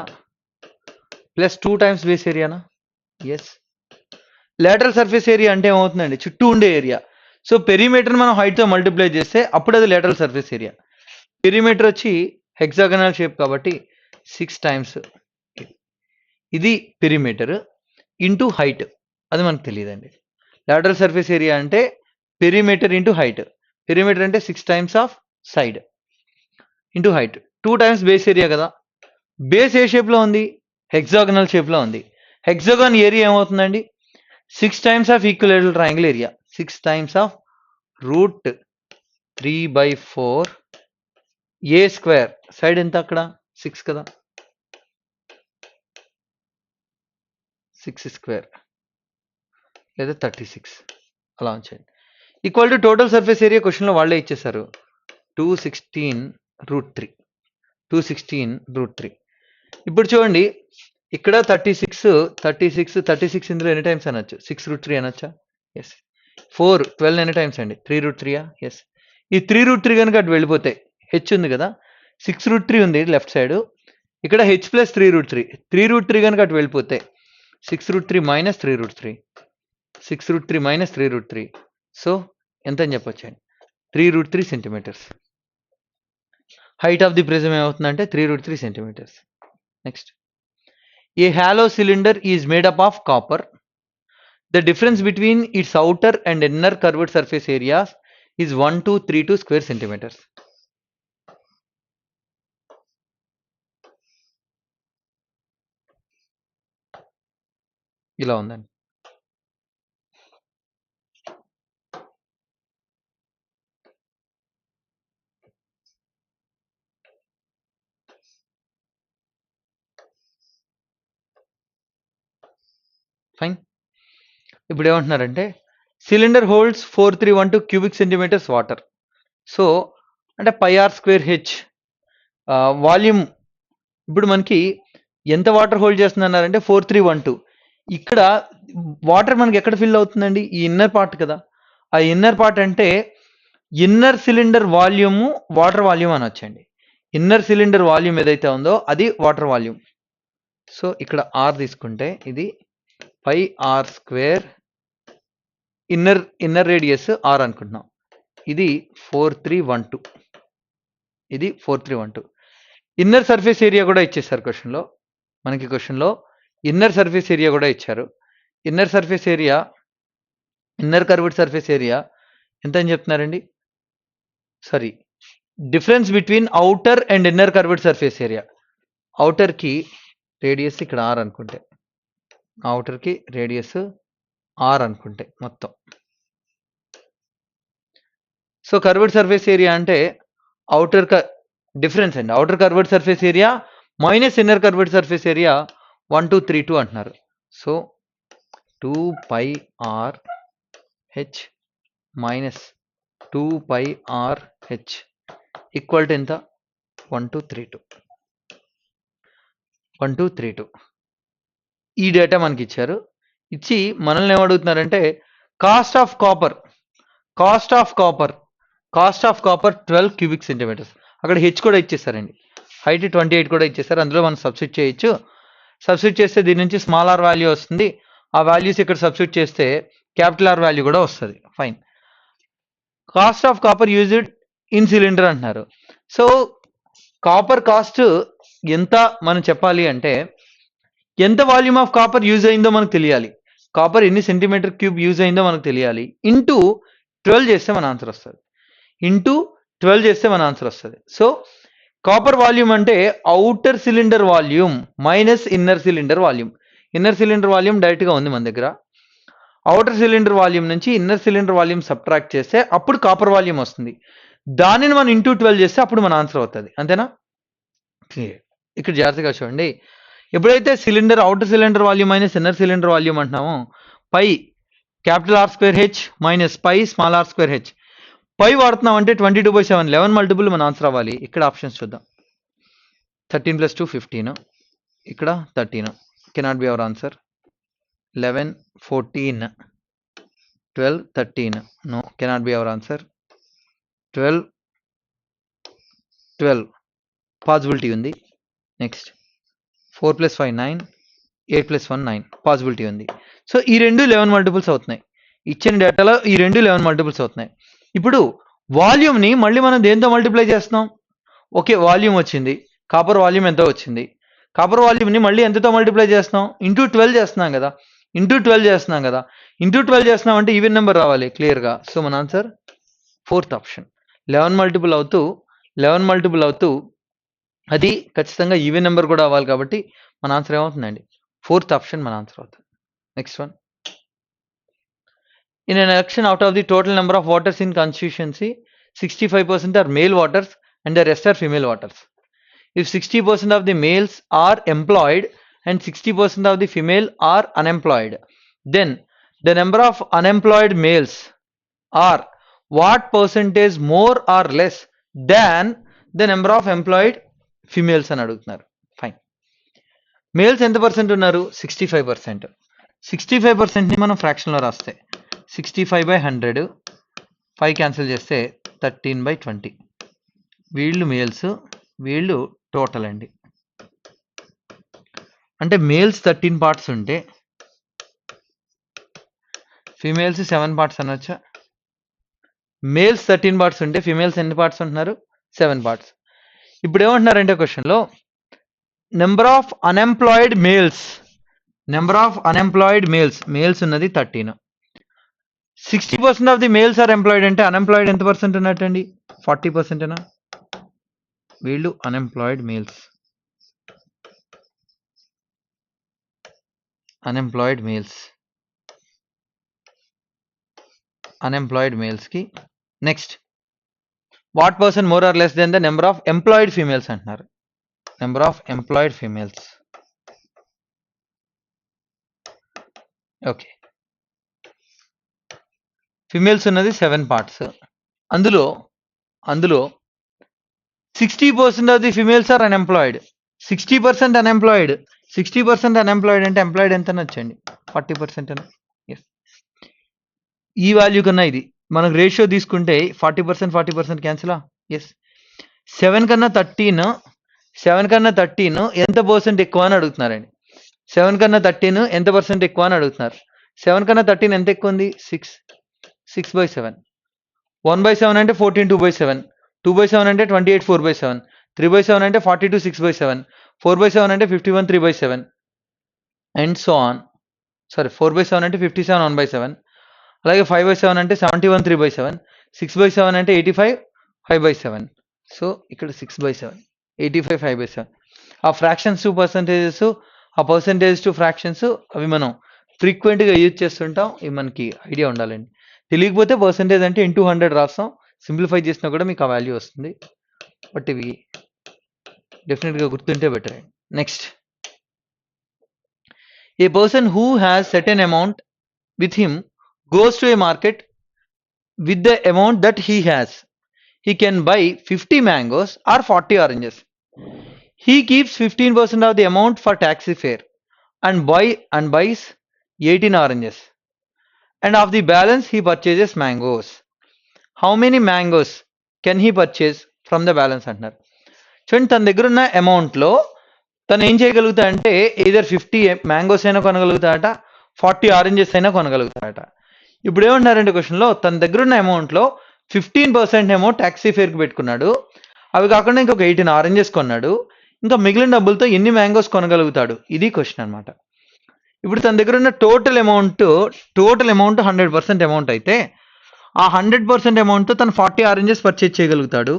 plus 2 times base ఏరియానా? ఎస్. లేటరల్ సర్ఫేస్ ఏరియా అంటే ఏమవుతుందండి? చుట్టూ ఉండే ఏరియా. సో పెరిమీటర్ మనం హైట్తో మల్టిప్లై చేస్తే అప్పుడు అది లేటరల్ సర్ఫేస్ ఏరియా. పెరిమీటర్ వచ్చి హెక్సాగనల్ షేప్ కాబట్టి 6 times ఇది పెరిమీటర్ ఇంటూ హైట్. అది మనకు తెలియదండి. లేటరల్ సర్ఫేస్ ఏరియా అంటే పెరిమీటర్ ఇంటూ హైట్. పెరిమీటర్ అంటే 6 times of side into height. 2 times base area కదా. బేస్ ఏ షేప్లో ఉంది? హెక్సాగనల్ షేప్లో ఉంది. హెక్సాగన్ ఏరియా ఏమవుతుందండి? 6 times of equilateral triangle area. 6 times of √3/4 A square. Side ఎంత అక్కడ? 6 కదా. 6 స్క్వేర్ లేదా 36 అలా ఉంచండి. Equal to total surface area క్వశ్చన్లో వాళ్ళే ఇచ్చేసారు 216√3. 216√3. ఇప్పుడు చూడండి, ఇక్కడ 36 ఇందులో ఎన్ని టైమ్స్ అనొచ్చు? 6√3 అనొచ్చా? ఎస్. 4 12 ఎన్ని టైమ్స్ అండి? 3√3. ఎస్. ఈ 3√3 కనుక అటు వెళ్ళిపోతే హెచ్ ఉంది కదా, 6√3 ఉంది లెఫ్ట్ సైడ్, ఇక్కడ హెచ్ ప్లస్ 3√3. 3√3 కనుక అటు వెళ్ళిపోతే 6√3 మైనస్ 3√3. 6√3 మైనస్ 3√3. సో ఎంత అని చెప్పొచ్చండి? 3√3 centimetres. Height of the prism ఏమవుతుందంటే 3√3 centimetres. Next. A hollow cylinder is made up of copper. The difference between its outer and inner curved surface areas is 1232 square centimetres. ఇలా ఉందండి. Fine. ఇప్పుడు ఏమంటున్నారంటే cylinder holds 4312 cubic centimetres water. So అంటే πr²h volume. ఇప్పుడు మనకి ఎంత water hold చేస్తుందన్నారంటే 4312. ఇక్కడ water మనకి ఎక్కడ ఫిల్ అవుతుందండి? ఈ ఇన్నర్ పార్ట్ కదా. ఆ ఇన్నర్ పార్ట్ అంటే inner cylinder volume water volume అనొచ్చండి. ఇన్నర్ సిలిండర్ వాల్యూమ్ ఏదైతే ఉందో అది వాటర్ వాల్యూమ్. సో ఇక్కడ ఆర్ తీసుకుంటే ఇది πr². ఇన్నర్ రేడియస్ ఆర్ అనుకుంటున్నాం. ఇది 4312. ఇది 4312. ఇన్నర్ సర్ఫేస్ ఏరియా కూడా ఇచ్చేసారు క్వశ్చన్లో. మనకి క్వశ్చన్లో ఇన్నర్ సర్ఫేస్ ఏరియా కూడా ఇచ్చారు. Inner surface area, inner curved surface area ఎంత అని చెప్తున్నారండి? Sorry, difference between outer and inner curved surface area. అవుటర్కి రేడియస్ ఇక్కడ ఆర్ అనుకుంటే, అవుటర్కి రేడియస్ ఆర్ అనుకుంటే మొత్తం. సో కర్వ్డ్ సర్ఫేస్ ఏరియా అంటే అవుటర్ డిఫరెన్స్ అండి. Outer curved surface area minus inner curved surface area 1232 అంటున్నారు. So 2πrh minus 2πrh equal to ఎంత? 1232. 1232. ఈ డేటా మనకి ఇచ్చారు. ఇచ్చి మనల్ని ఏమడుగుతున్నారంటే cost of copper 12 cubic centimetres. అక్కడ హెచ్ కూడా ఇచ్చేసారండి. హైట్ 28 కూడా ఇచ్చేసారు. అందులో మనం సబ్స్టిట్యూట్ చేయొచ్చు. సబ్స్టిట్యూట్ చేస్తే దీని నుంచి స్మాల్ ఆర్ వాల్యూ వస్తుంది. ఆ వాల్యూస్ ఇక్కడ సబ్స్టిట్యూట్ చేస్తే క్యాపిటల్ ఆర్ వాల్యూ కూడా వస్తుంది. Fine. Cost of copper used in cylinder అంటున్నారు. సో కాపర్ కాస్ట్ ఎంత మనం చెప్పాలి అంటే ఎంత వాల్యూమ్ ఆఫ్ కాపర్ యూజ్ అయిందో మనకు తెలియాలి. కాపర్ ఎన్ని సెంటీమీటర్ క్యూబ్ యూజ్ అయిందో మనకు తెలియాలి. ఇంటూ 12 చేస్తే మన ఆన్సర్ వస్తుంది. ఇంటూ 12 చేస్తే మన ఆన్సర్ వస్తుంది. సో కాపర్ వాల్యూమ్ అంటే outer cylinder volume minus inner cylinder volume. Inner cylinder volume డైరెక్ట్గా ఉంది మన దగ్గర. అవుటర్ సిలిండర్ వాల్యూమ్ నుంచి ఇన్నర్ సిలిండర్ వాల్యూమ్ సబ్ట్రాక్ట్ చేస్తే అప్పుడు కాపర్ వాల్యూమ్ వస్తుంది. దానిని మనం ఇంటూ 12 చేస్తే అప్పుడు మన ఆన్సర్ అవుతుంది. అంతేనా? ఇక్కడ జాగ్రత్తగా చూడండి. ఎప్పుడైతే cylinder outer cylinder volume minus inner cylinder volume అంటున్నామో pi capital R square H minus pi small R square H. Pi వాడుతున్నాం అంటే 22/7 11 మల్టిపుల్ మన ఆన్సర్ అవ్వాలి. ఇక్కడ ఆప్షన్స్ చూద్దాం. 13 + 2 15. ఇక్కడ 13 cannot be our answer. 11 14 12 13 no cannot be our answer. 12 12 possibility ఉంది. Next 4 + 5 9 8 + 1 9 possibility ఉంది. సో ఈ రెండు 11 మల్టిపుల్స్ అవుతున్నాయి. ఇచ్చిన డేటాలో ఈ రెండు 11 మల్టిపుల్స్ అవుతున్నాయి. ఇప్పుడు వాల్యూమ్ని మళ్ళీ మనం దేంతో మల్టిప్లై చేస్తున్నాం? ఓకే, వాల్యూమ్ వచ్చింది. కాపర్ వాల్యూమ్ ఎంతో వచ్చింది. కాపర్ వాల్యూమ్ని మళ్ళీ ఎంతతో మల్టిప్లై చేస్తున్నాం? ఇంటూ 12 చేస్తున్నాం కదా. ఇంటూ 12 చేస్తున్నాం కదా. ఇంటూ 12 చేస్తున్నాం అంటే ఈవెన్ నెంబర్ రావాలి క్లియర్గా. సో మన ఆన్సర్ 4th ఆప్షన్. 11 మల్టిపుల్ అవుతూ అది ఖచ్చితంగా ఈవెన్ నెంబర్ కూడా అవ్వాలి కాబట్టి మన ఆన్సర్ ఏమవుతుందండి? 4th ఆప్షన్ మన ఆన్సర్ అవుతుంది. Next one. In an election, out of the total number of voters in constituency, 65% are male voters and the rest are female voters. If 60% of the males are employed and 60% of the female are unemployed, then the number of unemployed males are what percentage more or less than the number of employed females అని అడుగుతున్నారు. Fine. Males ఎంత percent ఉన్నారు? 65%. 65%ని మనం ఫ్రాక్షన్లో రాస్తే 65/100 5 cancel చేస్తే 13/20. వీళ్ళు males, వీళ్ళు total అండి. అంటే మేల్స్ 13 పార్ట్స్ ఉంటే ఫీమేల్స్ 7 పార్ట్స్ అనొచ్చా? మేల్స్ 13 పార్ట్స్ ఉంటే ఫీమేల్స్ ఎన్ని పార్ట్స్ ఉంటున్నారు? 7 పార్ట్స్. ఇప్పుడు ఏమంటున్నారంటే క్వశ్చన్లో number of unemployed males males ఉన్నది 13. 60% of the males are employed అంటే అన్ఎంప్లాయిడ్ ఎంత పర్సెంట్ ఉన్నట్టండి? 40%. వీళ్ళు అన్ఎంప్లాయిడ్ మేల్స్కి next what percent more or less then the number of employed females అంటున్నారు. Number of employed females. Okay, females ఉన్నది 7 పార్ట్స్. అందులో 60% of the females are unemployed. 60% unemployed అంటే ఎంప్లాయిడ్ ఎంత వచ్చండి? 40%. ఎస్, ఈ వాల్యూ కన్నా ఇది మనకు రేషియో తీసుకుంటే 40% క్యాన్సిలా? ఎస్. 7 కన్నా 13 ఎంత పర్సెంట్ ఎక్కువ అని అడుగుతున్నారండి. 7 కన్నా 13 ఎంత పర్సెంట్ ఎక్కువ అని అడుగుతున్నారు. 7 కన్నా 13 ఎంత ఎక్కువ ఉంది? 6/7. 1/7 అంటే 14 2/7. 2/7 అంటే 28 4/7. 3/7 అంటే 42 6/7. 4/7 అంటే 51 3/7 అండ్ సో ఆన్. 4/7 అంటే 57 1/7. అలాగే 5/7 అంటే 71 3/7. 6/7 అంటే 85 5/7. సో ఇక్కడ 6/7 85 5/7. ఆ ఫ్రాక్షన్స్ టు పర్సంటేజెస్, ఆ పర్సంటేజ్ టు ఫ్రాక్షన్స్ అవి మనం ఫ్రీక్వెంట్గా యూజ్ చేస్తుంటాం. ఇవి మనకి ఐడియా ఉండాలండి. తెలియకపోతే పర్సంటేజ్ అంటే ఇంటూ 100 రాస్తాం. సింప్లిఫై చేసినా కూడా మీకు ఆ వాల్యూ వస్తుంది. బట్ ఇవి డెఫినెట్గా గుర్తుంటే better. Next, A person who has certain amount with him goes to a market with the amount that he has. He can buy 50 mangoes or 40 oranges. He keeps 15% of the amount for taxi fare and buys 18 oranges. And of the balance he purchases mangoes. How many mangoes can he purchase from the balance అంటున్నారు. చూడండి, తన దగ్గర ఉన్న అమౌంట్లో తను ఏం చేయగలుగుతాడంటే either 50 mangoes అయినా కొనగలుగుతాడట, 40 oranges అయినా కొనగలుగుతాడట. ఇప్పుడు ఏమంటున్నారంటే క్వశ్చన్లో తన దగ్గర ఉన్న అమౌంట్లో 15% ఏమో ట్యాక్సీ ఫేర్కి పెట్టుకున్నాడు, అవి కాకుండా ఇంకొక 18 ఆరెంజెస్ కొన్నాడు, ఇంకా మిగిలిన డబ్బులతో ఎన్ని మ్యాంగోస్ కొనగలుగుతాడు, ఇది క్వశ్చన్ అనమాట. ఇప్పుడు తన దగ్గర ఉన్న టోటల్ అమౌంట్ 100% అమౌంట్ అయితే ఆ 100% అమౌంట్తో తను 40 ఆరెంజెస్ పర్చేజ్ చేయగలుగుతాడు,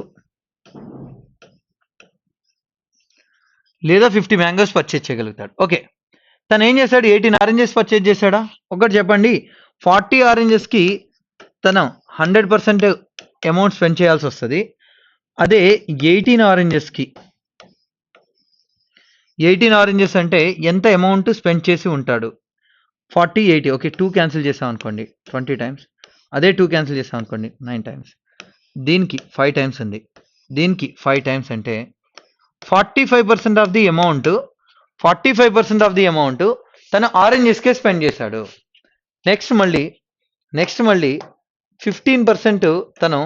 లేదా 50 మ్యాంగోస్ పర్చేజ్ చేయగలుగుతాడు. ఓకే, తను ఏం చేశాడు? 18 ఆరెంజెస్ పర్చేజ్ చేశాడా? ఒకటి చెప్పండి. 40 ఆరెంజెస్కి తను 100% అమౌంట్ స్పెండ్ చేయాల్సి వస్తుంది. అదే 18 ఆరెంజెస్కి 18 ఆరెంజెస్ అంటే ఎంత అమౌంట్ స్పెండ్ చేసి ఉంటాడు? 40, 80. ఓకే, 2 క్యాన్సిల్ చేసాం అనుకోండి 20 టైమ్స్, అదే 2 క్యాన్సిల్ చేసాం అనుకోండి 9 టైమ్స్, దీనికి 5 టైమ్స్ ఉంది, దీనికి 5 టైమ్స్ అంటే 45% of the amount 45% of the amount తను ఆరెంజెస్కే స్పెండ్ చేశాడు. నెక్స్ట్ మళ్ళీ 15% తను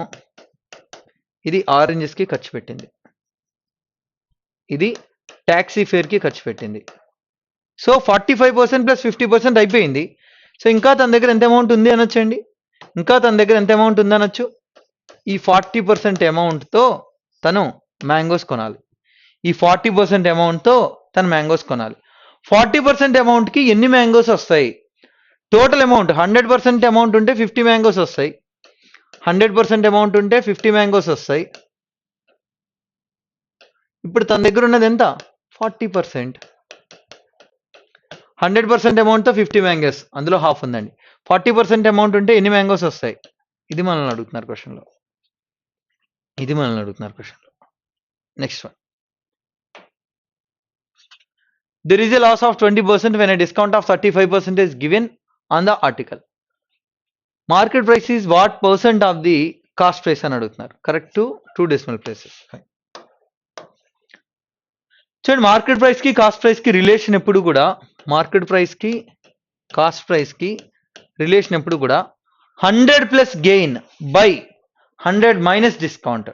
ఇది ఆరెంజెస్కి ఖర్చు పెట్టింది, ఇది ట్యాక్సీ ఫేర్కి ఖర్చు పెట్టింది. సో 45% ప్లస్ 50% అయిపోయింది. సో ఇంకా తన దగ్గర ఎంత అమౌంట్ ఉంది అనొచ్చండి, ఇంకా తన దగ్గర ఎంత అమౌంట్ ఉంది అనొచ్చు. ఈ 40% అమౌంట్తో తను మ్యాంగోస్ కొనాలి, ఈ 40% అమౌంట్తో తను మ్యాంగోస్ కొనాలి. 40% అమౌంట్కి ఎన్ని మ్యాంగోస్ వస్తాయి? టోటల్ అమౌంట్ 100% అమౌంట్ ఉంటే 50 మ్యాంగోస్ వస్తాయి, 100% అమౌంట్ ఉంటే 50 మ్యాంగోస్ వస్తాయి. ఇప్పుడు తన దగ్గర ఉన్నది ఎంత? 40%. 100% అమౌంట్తో 50 మ్యాంగోస్, అందులో హాఫ్ ఉందండి. 40% అమౌంట్ ఉంటే ఎన్ని మ్యాంగోస్ వస్తాయి? ఇది మనల్ని అడుగుతున్నారు క్వశ్చన్లో, next one. There is a loss of 20% when a discount of 35% is given on the article. Market price is what percent of the cost price అని అడుగుతున్నారు. Correct, 2 decimal places. చూడండి, మార్కెట్ ప్రైస్కి కాస్ట్ ప్రైస్కి రిలేషన్ ఎప్పుడు కూడా, market ప్రైస్కి cost ప్రైస్కి relation ఎప్పుడు కూడా 100 plus gain by 100 minus discount.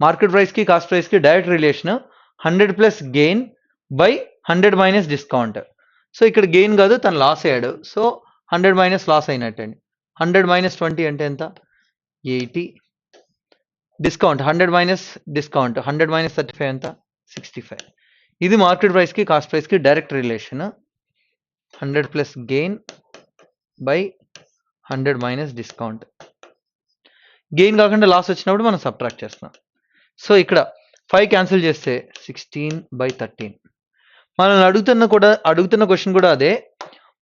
Market ప్రైస్కి కాస్ట్ ప్రైస్కి direct relation 100 plus gain by 100 minus discount. So ఇక్కడ గెయిన్ కాదు, తను లాస్ అయ్యాడు, సో 100 మైనస్ లాస్ అయినట్టండి. 100 మైనస్ 20 అంటే ఎంత? 80. డిస్కౌంట్ 100 మైనస్ డిస్కౌంట్ 100 మైనస్ 35 ఎంత? 65. ఇది మార్కెట్ ప్రైస్కి కాస్ట్ ప్రైస్కి direct relation, 100 plus gain by 100 minus discount. Gain కాకుండా లాస్ వచ్చినప్పుడు మనం సబ్ట్రాక్ట్ చేస్తున్నాం. సో ఇక్కడ 5 క్యాన్సిల్ చేస్తే 16/13. మనల్ని అడుగుతున్న క్వశ్చన్ కూడా అదే,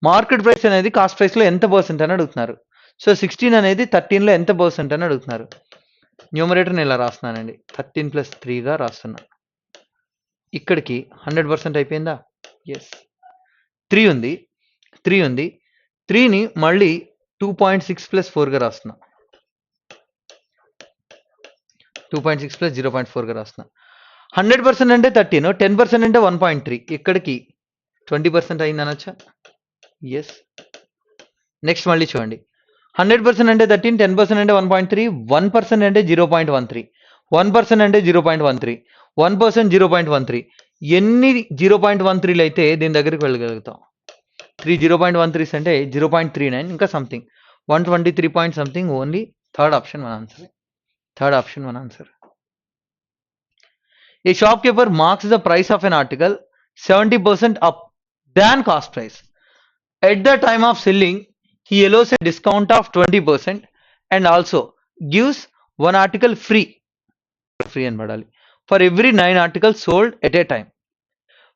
మార్కెట్ ప్రైస్ అనేది కాస్ట్ ప్రైస్లో ఎంత పర్సెంట్ అని అడుగుతున్నారు. సో 16 అనేది 13లో ఎంత పర్సెంట్ అని అడుగుతున్నారు. న్యూమరేటర్ని ఇలా రాస్తున్నానండి, 13 + 3గా రాస్తున్నా. ఇక్కడికి 100% అయిపోయిందా? ఎస్. 3 ఉంది, 3ని మళ్ళీ 2.6 + 4గా రాస్తున్నా, 2.6 + 0.4గా రాస్తున్నా. 100% అంటే 13, 10% అంటే 1.3, ఇక్కడికి 20% అయింది అనొచ్చా? ఎస్. నెక్స్ట్ మళ్ళీ చూడండి, 100% అంటే 13, 10% అంటే 1.3, 1% అంటే 0.13, 1% అంటే 0.13, 1% 0.13. ఎన్ని 0.13లు అయితే దీని దగ్గరికి వెళ్ళగలుగుతాం? 3 0.13s అంటే 0.39, ఇంకా something 123 point something. Only third option మన answer. A shopkeeper marks the price of an article 70% up than cost price. At the time of selling, he allows a discount of 20% and also gives one article free and badali for every 9 articles sold at a time.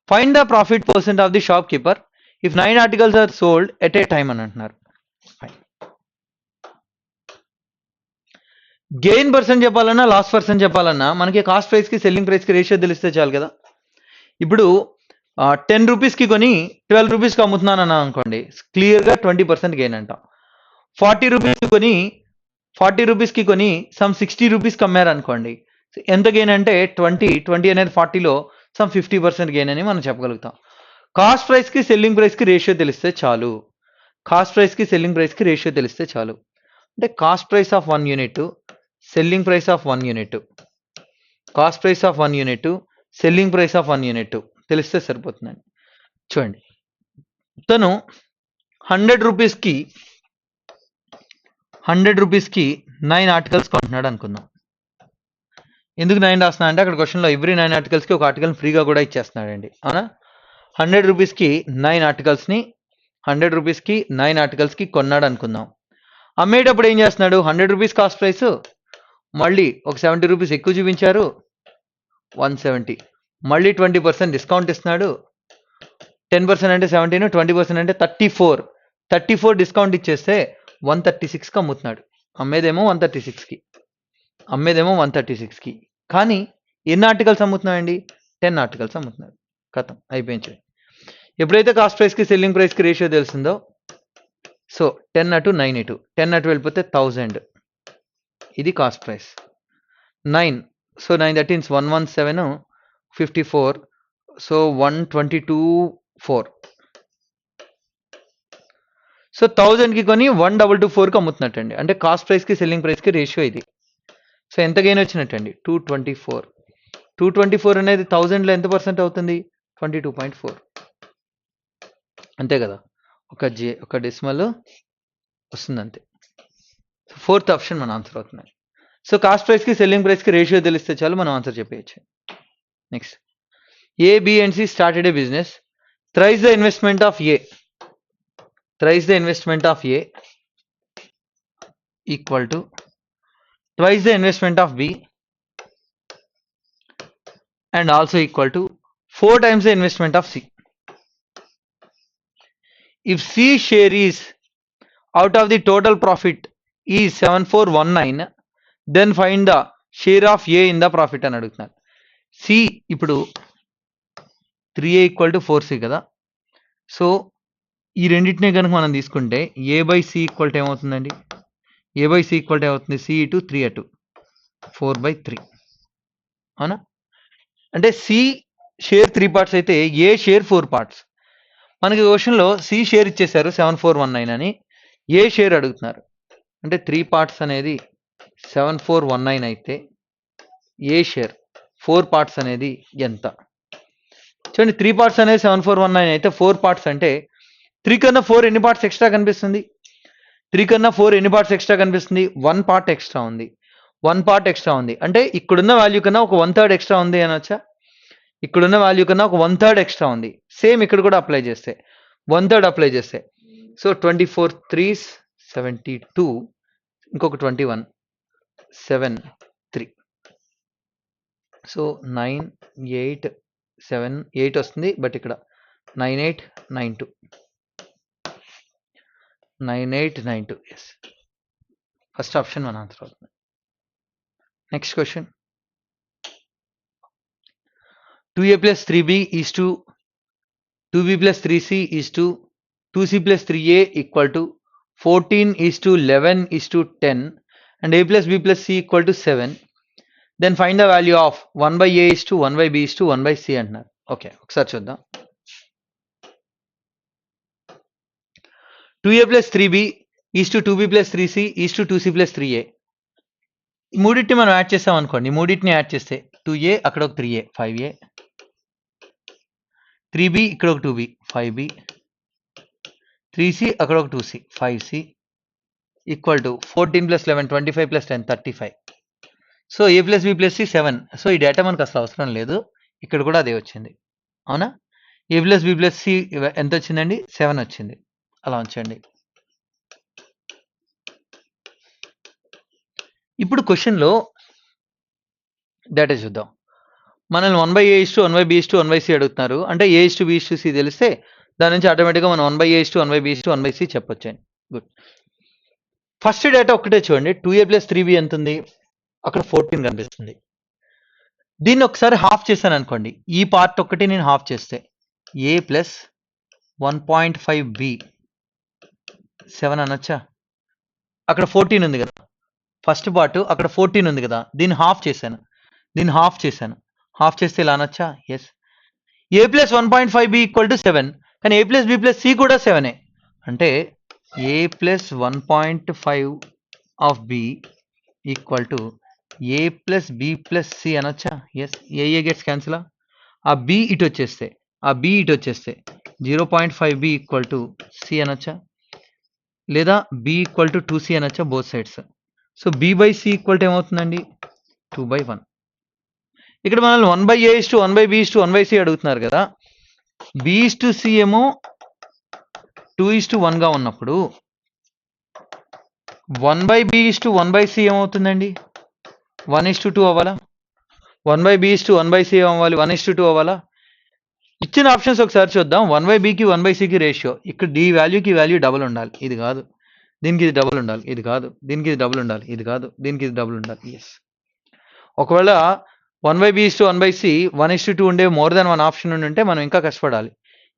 Find the profit percent of the shopkeeper if 9 articles are sold at a time అని అంటున్నారు. Gain percent చెప్పాలన్నా loss percent చెప్పాలన్నా మనకి cost ప్రైస్కి selling ప్రైస్కి ratio తెలిస్తే చాలు కదా. ఇప్పుడు 10 రూపీస్కి కొని 12 రూపీస్కి అమ్ముతున్నాను అన్నా అనుకోండి, క్లియర్గా 20% గెయిన్ అంటాం. 40 రూపీస్కి కొని సమ్ 60 రూపీస్కి అమ్మారు అనుకోండి, ఎంత గెయిన్ అంటే 20 అనేది 40లో సమ్ 50% గెయిన్ అని మనం చెప్పగలుగుతాం. కాస్ట్ ప్రైస్కి సెల్లింగ్ ప్రైస్కి రేషియో తెలిస్తే చాలు, అంటే cost price of 1 unit, selling price of 1 unit, cost price of 1 unit, selling price of 1 unit తెలిస్తే సరిపోతుందండి. చూడండి, తను 100 రూపీస్కి 100 రూపీస్కి 9 ఆర్టికల్స్ కొంటున్నాడు అనుకుందాం. ఎందుకు 9 రాస్తున్నా అంటే అక్కడ క్వశ్చన్లో ఎవ్రీ 9 ఆర్టికల్స్కి ఒక ఆర్టికల్ ఫ్రీగా కూడా ఇచ్చేస్తున్నాడండి. అవునా? 100 రూపీస్కి 9 ఆర్టికల్స్ని 100 రూపీస్కి 9 ఆర్టికల్స్కి కొన్నాడు అనుకుందాం. అమ్మేటప్పుడు ఏం చేస్తున్నాడు? 100 రూపీస్ కాస్ట్ ప్రైస్, మళ్ళీ ఒక 70 రూపీస్ ఎక్కువ చూపించారు, 170, మళ్ళీ 20% డిస్కౌంట్ ఇస్తున్నాడు. 10% అంటే 17, 20% అంటే 34 డిస్కౌంట్ ఇచ్చేస్తే 136కి అమ్ముతున్నాడు. అమ్మేదేమో 136కి, కానీ ఎన్ని ఆర్టికల్స్ అమ్ముతున్నాయండి? 10 ఆర్టికల్స్ అమ్ముతున్నాడు. కథం అయిపోయింది. ఎప్పుడైతే కాస్ట్ ప్రైస్కి సెల్లింగ్ ప్రైస్కి రేషియో తెలుస్తుందో, సో 10 అటు 9 ఇటు, 10 అటు వెళ్ళిపోతే 1000, ఇది cost price. 9, so 9 13 117, 54, so 122,4. So 1000కి కొని 1224కి అమ్ముతున్నట్టండి. అంటే కాస్ట్ ప్రైస్కి సెల్లింగ్ ప్రైస్కి రేషియో ఇది. సో ఎంత గెయిన్ వచ్చినట్టండి? 224. 224 అనేది 1000లో ఎంత పర్సెంట్ అవుతుంది? 22.4. అంతే కదా, ఒక డెసిమల్ వస్తుంది అంతే. సో 4th ఆప్షన్ మన ఆన్సర్ అవుతుంది. సో కాస్ట్ ప్రైస్కి సెల్లింగ్ ప్రైస్కి రేషియో తెలిస్తే చాలు మనం ఆన్సర్ చెప్పేయచ్చు. Next, A, B and C started a business. Thrice the investment of A. Thrice the investment of A equal to twice the investment of B and also equal to 4 times the investment of C. If C share is out of the total profit is 7419, then find the share of A in the profit అని అడుగుతున్నారు. C ఇప్పుడు 3A equal to 4C కదా. So ఈ రెండింటినే కనుక మనం తీసుకుంటే A/C equal to ఏమవుతుందండి? A/C equal to ఏమవుతుంది? C ఇటు 3 అటు 4/3. అవునా? అంటే C షేర్ 3 పార్ట్స్ అయితే A షేర్ 4 పార్ట్స్. మనకి క్వశ్చన్లో C షేర్ ఇచ్చేసారు 7419 అని, A షేర్ అడుగుతున్నారు. అంటే 3 పార్ట్స్ అనేది 7419 అయితే A షేర్ 4 పార్ట్స్ అనేది ఎంత? చూడండి, 3 పార్ట్స్ అనేది 7419 అయితే 4 పార్ట్స్ అంటే 3 కన్నా 4 ఎన్ని పార్ట్స్ ఎక్స్ట్రా కనిపిస్తుంది? 3 కన్నా 4 ఎన్ని పార్ట్స్ ఎక్స్ట్రా కనిపిస్తుంది? 1 పార్ట్ ఎక్స్ట్రా ఉంది. 1 పార్ట్ ఎక్స్ట్రా ఉంది అంటే ఇక్కడున్న వాల్యూ కన్నా ఒక 1/3 ఎక్స్ట్రా ఉంది అనొచ్చా? ఇక్కడున్న వాల్యూ కన్నా ఒక 1/3 ఎక్స్ట్రా ఉంది. సేమ్ ఇక్కడ కూడా అప్లై చేస్తే 1/3 అప్లై చేస్తే, సో 24 3s 72, ఇంకొక 21 7 3, సో 9 8 7 8 వస్తుంది. బట్ ఇక్కడ 9892, 9892. ఎస్, ఫస్ట్ ఆప్షన్ మన ఆన్సర్ అవుతుంది. Next question, 2A plus 3B is to 2B plus 3C is to 2C plus 3A equal to 14 is to 11 is to 10 and A plus B plus C equal to 7. Then find the value of 1/A is to 1/B is to 1/C అంటున్నారు. Okay, ఒకసారి చూద్దాం. 2A plus 3B is to 2B plus 3C is to 2C plus 3A. ఈ మూడింటిని మనం add చేస్తాం అనుకోండి. మూడింటిని add చేస్తే 2A అక్కడ ఒక 3A 5A, 3B ఇక్కడ ఒక 2B 5B, 3C అక్కడ ఒక 2C 5C equal to 14 plus 11 25 plus 10 35. So A plus B plus C 7. So ఈ డేటా మనకు అసలు అవసరం లేదు, ఇక్కడ కూడా అదే వచ్చింది. అవునా? A plus B plus C ఎంత వచ్చిందండి? 7 వచ్చింది. అలా ఉంచండి. ఇప్పుడు క్వశ్చన్లో డేటా చూద్దాం. మనల్ని 1/A is to 1/B is to 1/C అడుగుతున్నారు. అంటే A is to B is to C తెలిస్తే దాని నుంచి ఆటోమేటిక్గా మనం 1/A is to 1/B is to 1/C చెప్పొచ్చండి. గుడ్. ఫస్ట్ డేటా ఒక్కటే చూడండి. 2A plus 3B ఎంత ఉంది? అక్కడ 14 కనిపిస్తుంది. దీన్ని ఒకసారి హాఫ్ చేశాను అనుకోండి. ఈ పార్ట్ ఒక్కటి నేను హాఫ్ చేస్తే A plus 1.5B 7 అనొచ్చా? అక్కడ 14 ఉంది కదా, ఫస్ట్ పార్ట్ అక్కడ 14 ఉంది కదా, దీన్ని హాఫ్ చేశాను. హాఫ్ చేస్తే ఇలా అనొచ్చా? Yes. A plus 1.5B equal to 7, కానీ A plus B plus C కూడా 7. అంటే A plus 1.5 of B equal to A plus B plus C అనొచ్చా? ఎస్. A gets cancel. ఆ B ఇటు వచ్చేస్తే 0.5B ఈక్వల్ టు C అనొచ్చా? లేదా b equal to 2c అనొచ్చా both sides. So b by c equal to ఏమవుతుందండి 2/1. ఇక్కడ మనల్ని 1/a/1/b/1/c అడుగుతున్నారు కదా. b/c ఏమో 2:1 గా ఉన్నప్పుడు 1/b/1/c ఏమవుతుందండి 1:2 అవ్వాలా. 1/b/1/c అవ్వాలి 1:2 అవ్వాలా. ఇచ్చిన ఆప్షన్స్ ఒకసారి చూద్దాం. 1/bకి 1/cకి రేషియో. ఇక్కడ ఈ వాల్యూకి వాల్యూ డబుల్ ఉండాలి, ఇది కాదు. దీనికి ఇది డబుల్ ఉండాలి, ఇది కాదు. దీనికి ఇది డబుల్ ఉండాలి, ఇది కాదు. దీనికి ఇది డబుల్ ఉండాలి. ఎస్. ఒకవేళ 1/b/1/c 1:2 ఉండే మోర్ దాన్ 1 ఆప్షన్ ఉంటే మనం ఇంకా కష్టపడాలి.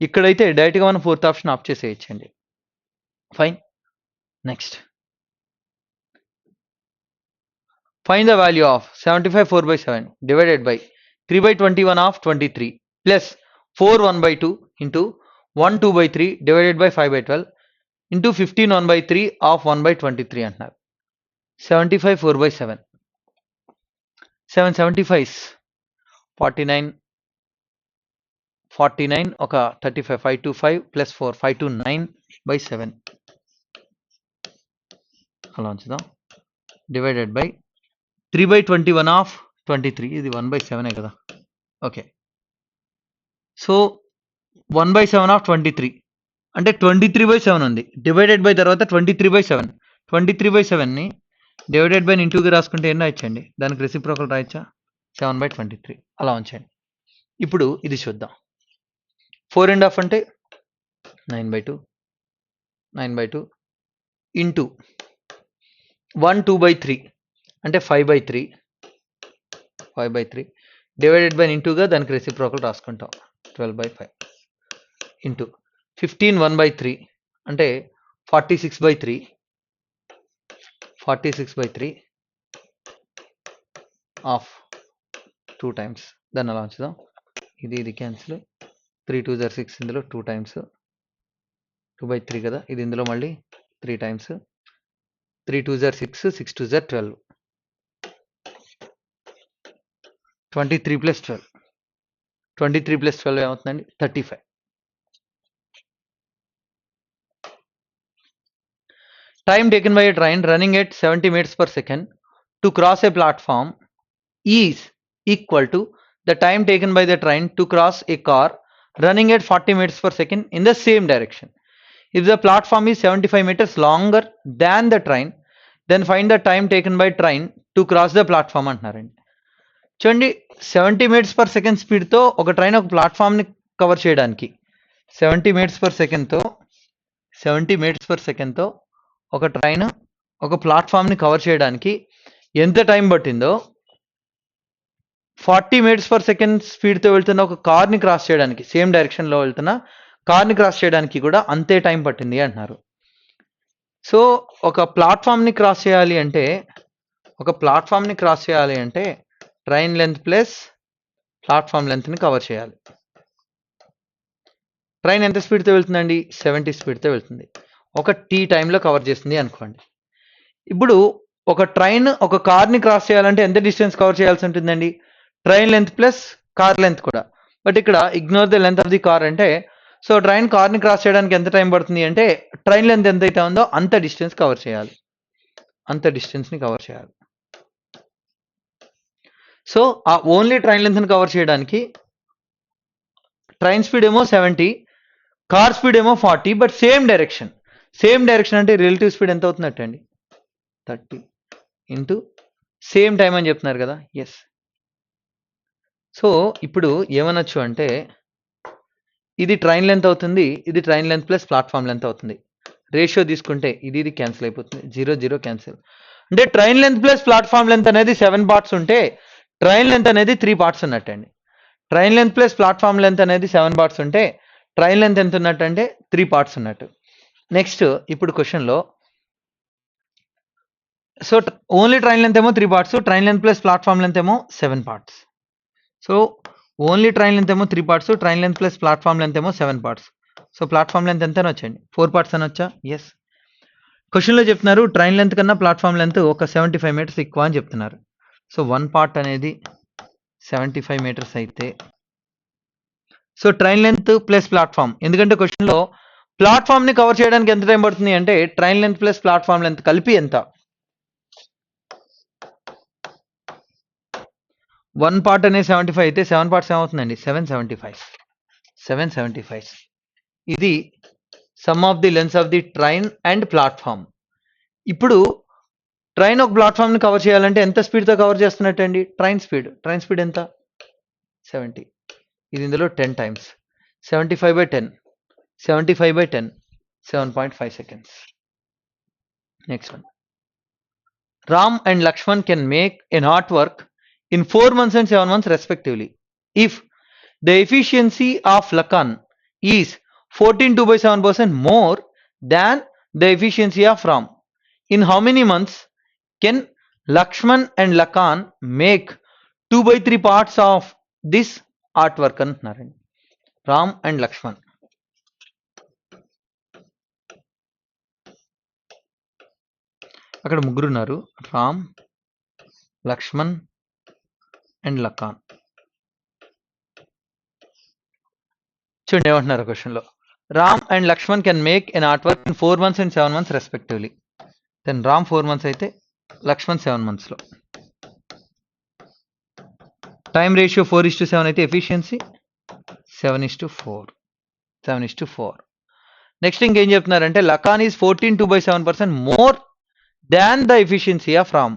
ఇక్కడైతే డైరెక్ట్గా మనం 4th ఆప్షన్ ఆప్ చేసేయచ్చండి. Fine. Next find the value of 75 4/7 divided by 3/21 of 23 plus 4 1/2 into 1 2/3 divided by 5/12 into 15 1/3 of 1/23 అంటున్నారు. 75 4/7 7 75s 49 ఒక 35 525 ప్లస్ 4 529/7 అలా ఉంచుదాం. డివైడెడ్ బై 3/21 ఆఫ్ 23 ఇది 1/7 కదా. ఓకే. సో 1/7 ఆఫ్ 23 అంటే 23/7 ఉంది. డివైడెడ్ బై తర్వాత 23/7 23/7ని డివైడెడ్ బై ఇంటూకి రాసుకుంటే ఏం రాయచ్చండి, దానికి రెసిప్రోకల్ రాయచ్చా 7/23 అలా ఉంచండి. ఇప్పుడు ఇది చూద్దాం. 4.5 అంటే 9/2 ఇంటూ 1 2/3 అంటే 5/3 డివైడెడ్ బై ఇంటూగా దానికి రెసిప్రోకల్ రాసుకుంటాం 12/5 ఇంటూ 15 1/3 అంటే 46/3 ఆఫ్ 2 టైమ్స్. దాన్ని అలా ఉంచుదాం. ఇది క్యాన్సిల్. 3 2 6 ఇందులో 2 టైమ్స్ 2/3 కదా. ఇది ఇందులో మళ్ళీ 3 టైమ్స్ 3 2 6 6 2 12 23 + 12 23 + 12 ఏమవుతుందండి 35. Time taken by a train running at 70 meters per second to cross a platform is equal to the time taken by the train to cross a car running at 40 meters per second in the same direction. If the platform is 75 meters longer than the train, then find the time taken by train to cross the platform అంటున్నారండి. చూడండి 70 meters per second స్పీడ్తో ఒక train ఒక ప్లాట్ఫామ్ని cover చేయడానికి 70 meters per secondతో ఒక train ఒక ప్లాట్ఫామ్ని cover చేయడానికి ఎంత టైం పట్టిందో 40 meters per second స్పీడ్తో వెళ్తున్న ఒక కార్ని క్రాస్ చేయడానికి, సేమ్ డైరెక్షన్లో వెళ్తున్న కార్ని క్రాస్ చేయడానికి కూడా అంతే టైం పట్టింది అంటున్నారు. సో ఒక ప్లాట్ఫామ్ని క్రాస్ చేయాలి అంటే ట్రైన్ లెంత్ ప్లస్ ప్లాట్ఫామ్ లెంత్ని కవర్ చేయాలి. ట్రైన్ ఎంత స్పీడ్తో వెళ్తుందండి 70 స్పీడ్తో వెళ్తుంది. ఒక టీ టైంలో కవర్ చేస్తుంది అనుకోండి. ఇప్పుడు ఒక ట్రైన్ ఒక కార్ని క్రాస్ చేయాలంటే ఎంత డిస్టెన్స్ కవర్ చేయాల్సి ఉంటుందండి, train length plus car length కూడా. బట్ ఇక్కడ ignore the length of the car అంటే, సో ట్రైన్ కార్ని క్రాస్ చేయడానికి ఎంత టైం పడుతుంది అంటే ట్రైన్ లెంత్ ఎంత అయితే ఉందో అంత డిస్టెన్స్ని కవర్ చేయాలి. సో ఆ ఓన్లీ ట్రైన్ లెంత్ని కవర్ చేయడానికి ట్రైన్ స్పీడ్ ఏమో 70, కార్ స్పీడ్ ఏమో 40, బట్ సేమ్ డైరెక్షన్ అంటే రిలేటివ్ స్పీడ్ ఎంత అవుతున్నట్టు అండి 30 ఇంటూ సేమ్ టైం అని చెప్తున్నారు కదా. ఎస్. సో ఇప్పుడు ఏమనొచ్చు అంటే ఇది ట్రైన్ లెంత్ అవుతుంది, ఇది train length plus platform length అవుతుంది. రేషియో తీసుకుంటే ఇది క్యాన్సిల్ అయిపోతుంది, 0 0 క్యాన్సిల్. అంటే train length plus platform length అనేది 7 పార్ట్స్ ఉంటే ట్రైన్ లెంత్ అనేది 3 పార్ట్స్ ఉన్నట్టండి. Train length plus platform length అనేది 7 పార్ట్స్ ఉంటే ట్రైన్ లెంత్ ఎంత ఉన్నట్టు అంటే 3 పార్ట్స్ ఉన్నట్టు. నెక్స్ట్ ఇప్పుడు క్వశ్చన్లో సో ఓన్లీ ట్రైన్ లెంత్ ఏమో 3 parts, train length plus platform length ఏమో 7 parts. So only train length ఏమో 3 parts, train length plus platform length ఏమో 7 పార్ట్స్. సో ప్లాట్ఫామ్ లెంత్ ఎంత అని వచ్చండి 4 పార్ట్స్ అని వచ్చా. ఎస్. క్వశ్చన్లో చెప్తున్నారు ట్రైన్ లెంత్ కన్నా ప్లాట్ఫామ్ లెంత్ ఒక 75 మీటర్స్ ఎక్కువ అని చెప్తున్నారు. సో 1 పార్ట్ అనేది 75 మీటర్స్ అయితే so train length plus platform, ఎందుకంటే క్వశ్చన్లో ప్లాట్ఫామ్ని కవర్ చేయడానికి ఎంత టైం పడుతుంది అంటే train length plus platform length కలిపి ఎంత? 1 పార్ట్ అనేది 75 అయితే 7 పార్ట్స్ ఏమవుతుందండి? 775. ఇది some of the lens of the train and platform. ఇప్పుడు ట్రైన్ ఒక ప్లాట్ఫామ్ని కవర్ చేయాలంటే ఎంత స్పీడ్తో కవర్ చేస్తున్నట్టు అండి? ట్రైన్ స్పీడ్ ఎంత? 70. ఇది ఇందులో 10 times. 75/10. 75/10. 7.5 seconds. Next one. Ram and Lakshman can make an artwork in 4 months and 7 months respectively. If the efficiency of Lakan is 14.2/7% more than the efficiency of Ram, in how many months can Lakshman and Lakan make 2/3 parts of this artwork అంటున్నారండి. Ram and Laxman అక్కడ ముగ్గురు ఉన్నారు, Ram, Laxman and లకాన్. చూడండి ఏమంటున్నారు క్వశ్చన్లో, Ram and Lakshman can make an art work in 4 months and 7 months respectively. Then Ram 4 months అయితే Laxman 7 monthsలో. Time ratio 4:7 అయితే efficiency 7:4. Next ఇంకేం చెప్తున్నారంటే Lakhan is 14.2/7% more than the efficiency of Ram.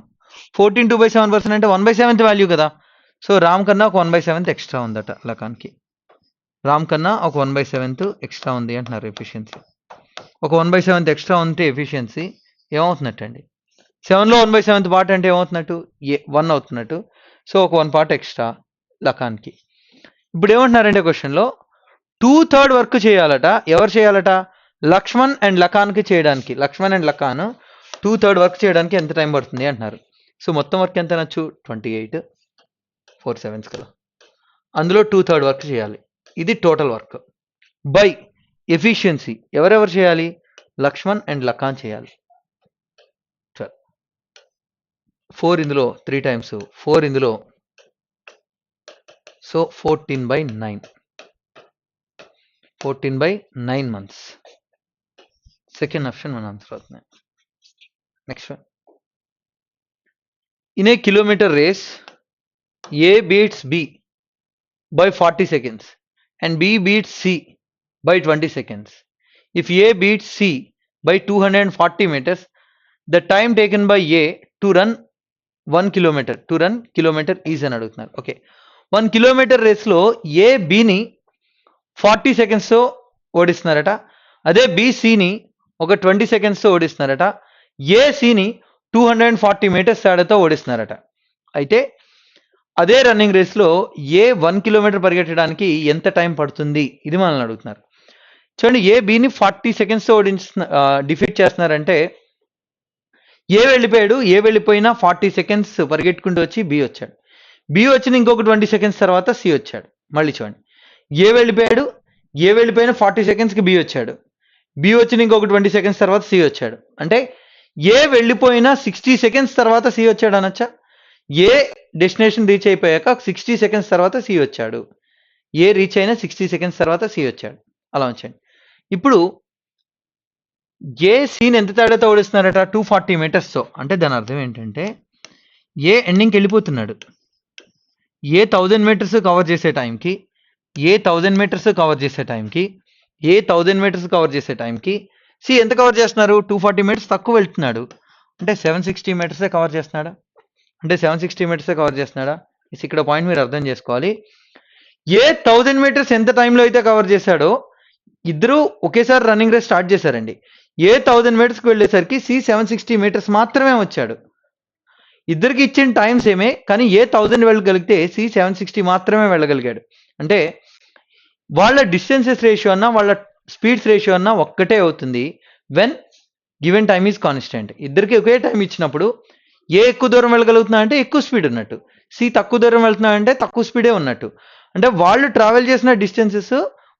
14.2/7% అంటే 1/7 వాల్యూ కదా. సో రామ్ కన్నా ఒక 1/7 ఎక్స్ట్రా ఉందట లకాన్కి. రామ్ కన్నా ఒక 1/7 ఎక్స్ట్రా ఉంది అంటున్నారు ఎఫిషియన్సీ. ఒక 1/7 ఎక్స్ట్రా ఉంటే ఎఫిషియన్సీ ఏమవుతున్నట్టండి? 7లో 1/7 పార్ట్ అంటే ఏమవుతున్నట్టు? 1 అవుతున్నట్టు. సో ఒక 1 పార్ట్ ఎక్స్ట్రా లకాన్కి. ఇప్పుడు ఏమంటున్నారంటే క్వశ్చన్లో 2/3 వర్క్ చేయాలట. ఎవరు చేయాలట? లక్ష్మణ్ అండ్ లకాన్కి చేయడానికి. లక్ష్మణ్ అండ్ లకాన్ 2/3 వర్క్ చేయడానికి ఎంత టైం పడుతుంది అంటున్నారు. సో మొత్తం వర్క్ ఎంత అనొచ్చు? 28, 4 7s కదా. అందులో 2/3 వర్క్ చేయాలి. ఇది టోటల్ వర్క్ బై ఎఫిషియన్సీ. ఎవరెవరు చేయాలి? లక్ష్మణ్ అండ్ లకాన్ చేయాలి. 4 ఇందులో 3 times, 4 ఇందులో, సో 14/9. 14/9 months. సెకండ్ ఆప్షన్ మన ఆన్సర్ అవుతుంది. Next one. In a kilometre race A beats B by 40 seconds and B beats C by 20 seconds. If A beats C by 240 meters, the time taken by A to run 1 kilometer is అని అడుగుతున్నారు. Okay, 1 kilometer రేస్లో ఏ బిని 40 secondsతో ఓడిస్తున్నారట. అదే B సిని ఒక 20 secondsతో ఓడిస్తున్నారట. ఏ సిని 240 meters తేడాతో ఓడిస్తున్నారట. అయితే అదే రన్నింగ్ రేస్లో ఏ 1 kilometer పరిగెట్టడానికి ఎంత టైం పడుతుంది? ఇది మనల్ని అడుగుతున్నారు. చూడండి, ఏ బిని 40 secondsతో డిఫీట్ చేస్తున్నారంటే ఏ వెళ్ళిపోయాడు, ఏ వెళ్ళిపోయినా 40 seconds పరిగెట్టుకుంటూ వచ్చి బి వచ్చాడు. బి వచ్చిన ఇంకొక 20 seconds తర్వాత సి వచ్చాడు. మళ్ళీ చూడండి, ఏ వెళ్ళిపోయాడు, ఏ వెళ్ళిపోయిన 40 secondsకి బి వచ్చాడు. బి వచ్చిన ఇంకొక 20 seconds తర్వాత సి వచ్చాడు. అంటే ఏ వెళ్ళిపోయినా 60 seconds తర్వాత సి వచ్చాడు అనొచ్చా? ఏ డెస్టినేషన్ రీచ్ అయిపోయాక 60 seconds తర్వాత సి వచ్చాడు. ఏ రీచ్ అయినా 60 seconds తర్వాత సి వచ్చాడు. అలా ఉంచండి. ఇప్పుడు ఏ సీన్ ఎంత తేడాతో ఓడిస్తున్నారట? 240 metersతో. అంటే దాని అర్థం ఏంటంటే ఏ ఎండింగ్కి వెళ్ళిపోతున్నాడు. ఏ 1000 meters కవర్ చేసే టైంకి, ఏ 1000 meters కవర్ చేసే టైంకి, ఏ 1000 meters కవర్ చేసే టైంకి సి ఎంత కవర్ చేస్తున్నారు? 240 meters తక్కువ వెళ్తున్నాడు. అంటే 760 meters కవర్ చేస్తున్నాడా? అంటే 760 meters కవర్ చేస్తున్నాడా? ఇక్కడ పాయింట్ మీరు అర్థం చేసుకోవాలి. ఏ 1000 meters ఎంత టైంలో అయితే కవర్ చేశాడో ఇద్దరు ఒకేసారి రన్నింగ్ రేస్ స్టార్ట్ చేశారండి. ఏ 1000 metersకి వెళ్ళేసరికి సి 760 meters మాత్రమే వచ్చాడు. ఇద్దరికి ఇచ్చిన టైం సేమే, కానీ ఏ 1000 వెళ్ళగలిగితే సి 760 మాత్రమే వెళ్ళగలిగాడు. అంటే వాళ్ళ డిస్టెన్సెస్ రేషియో అన్నా వాళ్ళ స్పీడ్స్ రేషియో అన్నా ఒక్కటే అవుతుంది when given time is constant. ఇద్దరికి ఒకే టైం ఇచ్చినప్పుడు ఏ ఎక్కువ దూరం వెళ్ళగలుగుతున్నా అంటే ఎక్కువ స్పీడ్ ఉన్నట్టు, సి తక్కువ దూరం వెళ్తున్నా అంటే తక్కువ స్పీడే ఉన్నట్టు. అంటే వాళ్ళు ట్రావెల్ చేసిన డిస్టెన్సెస్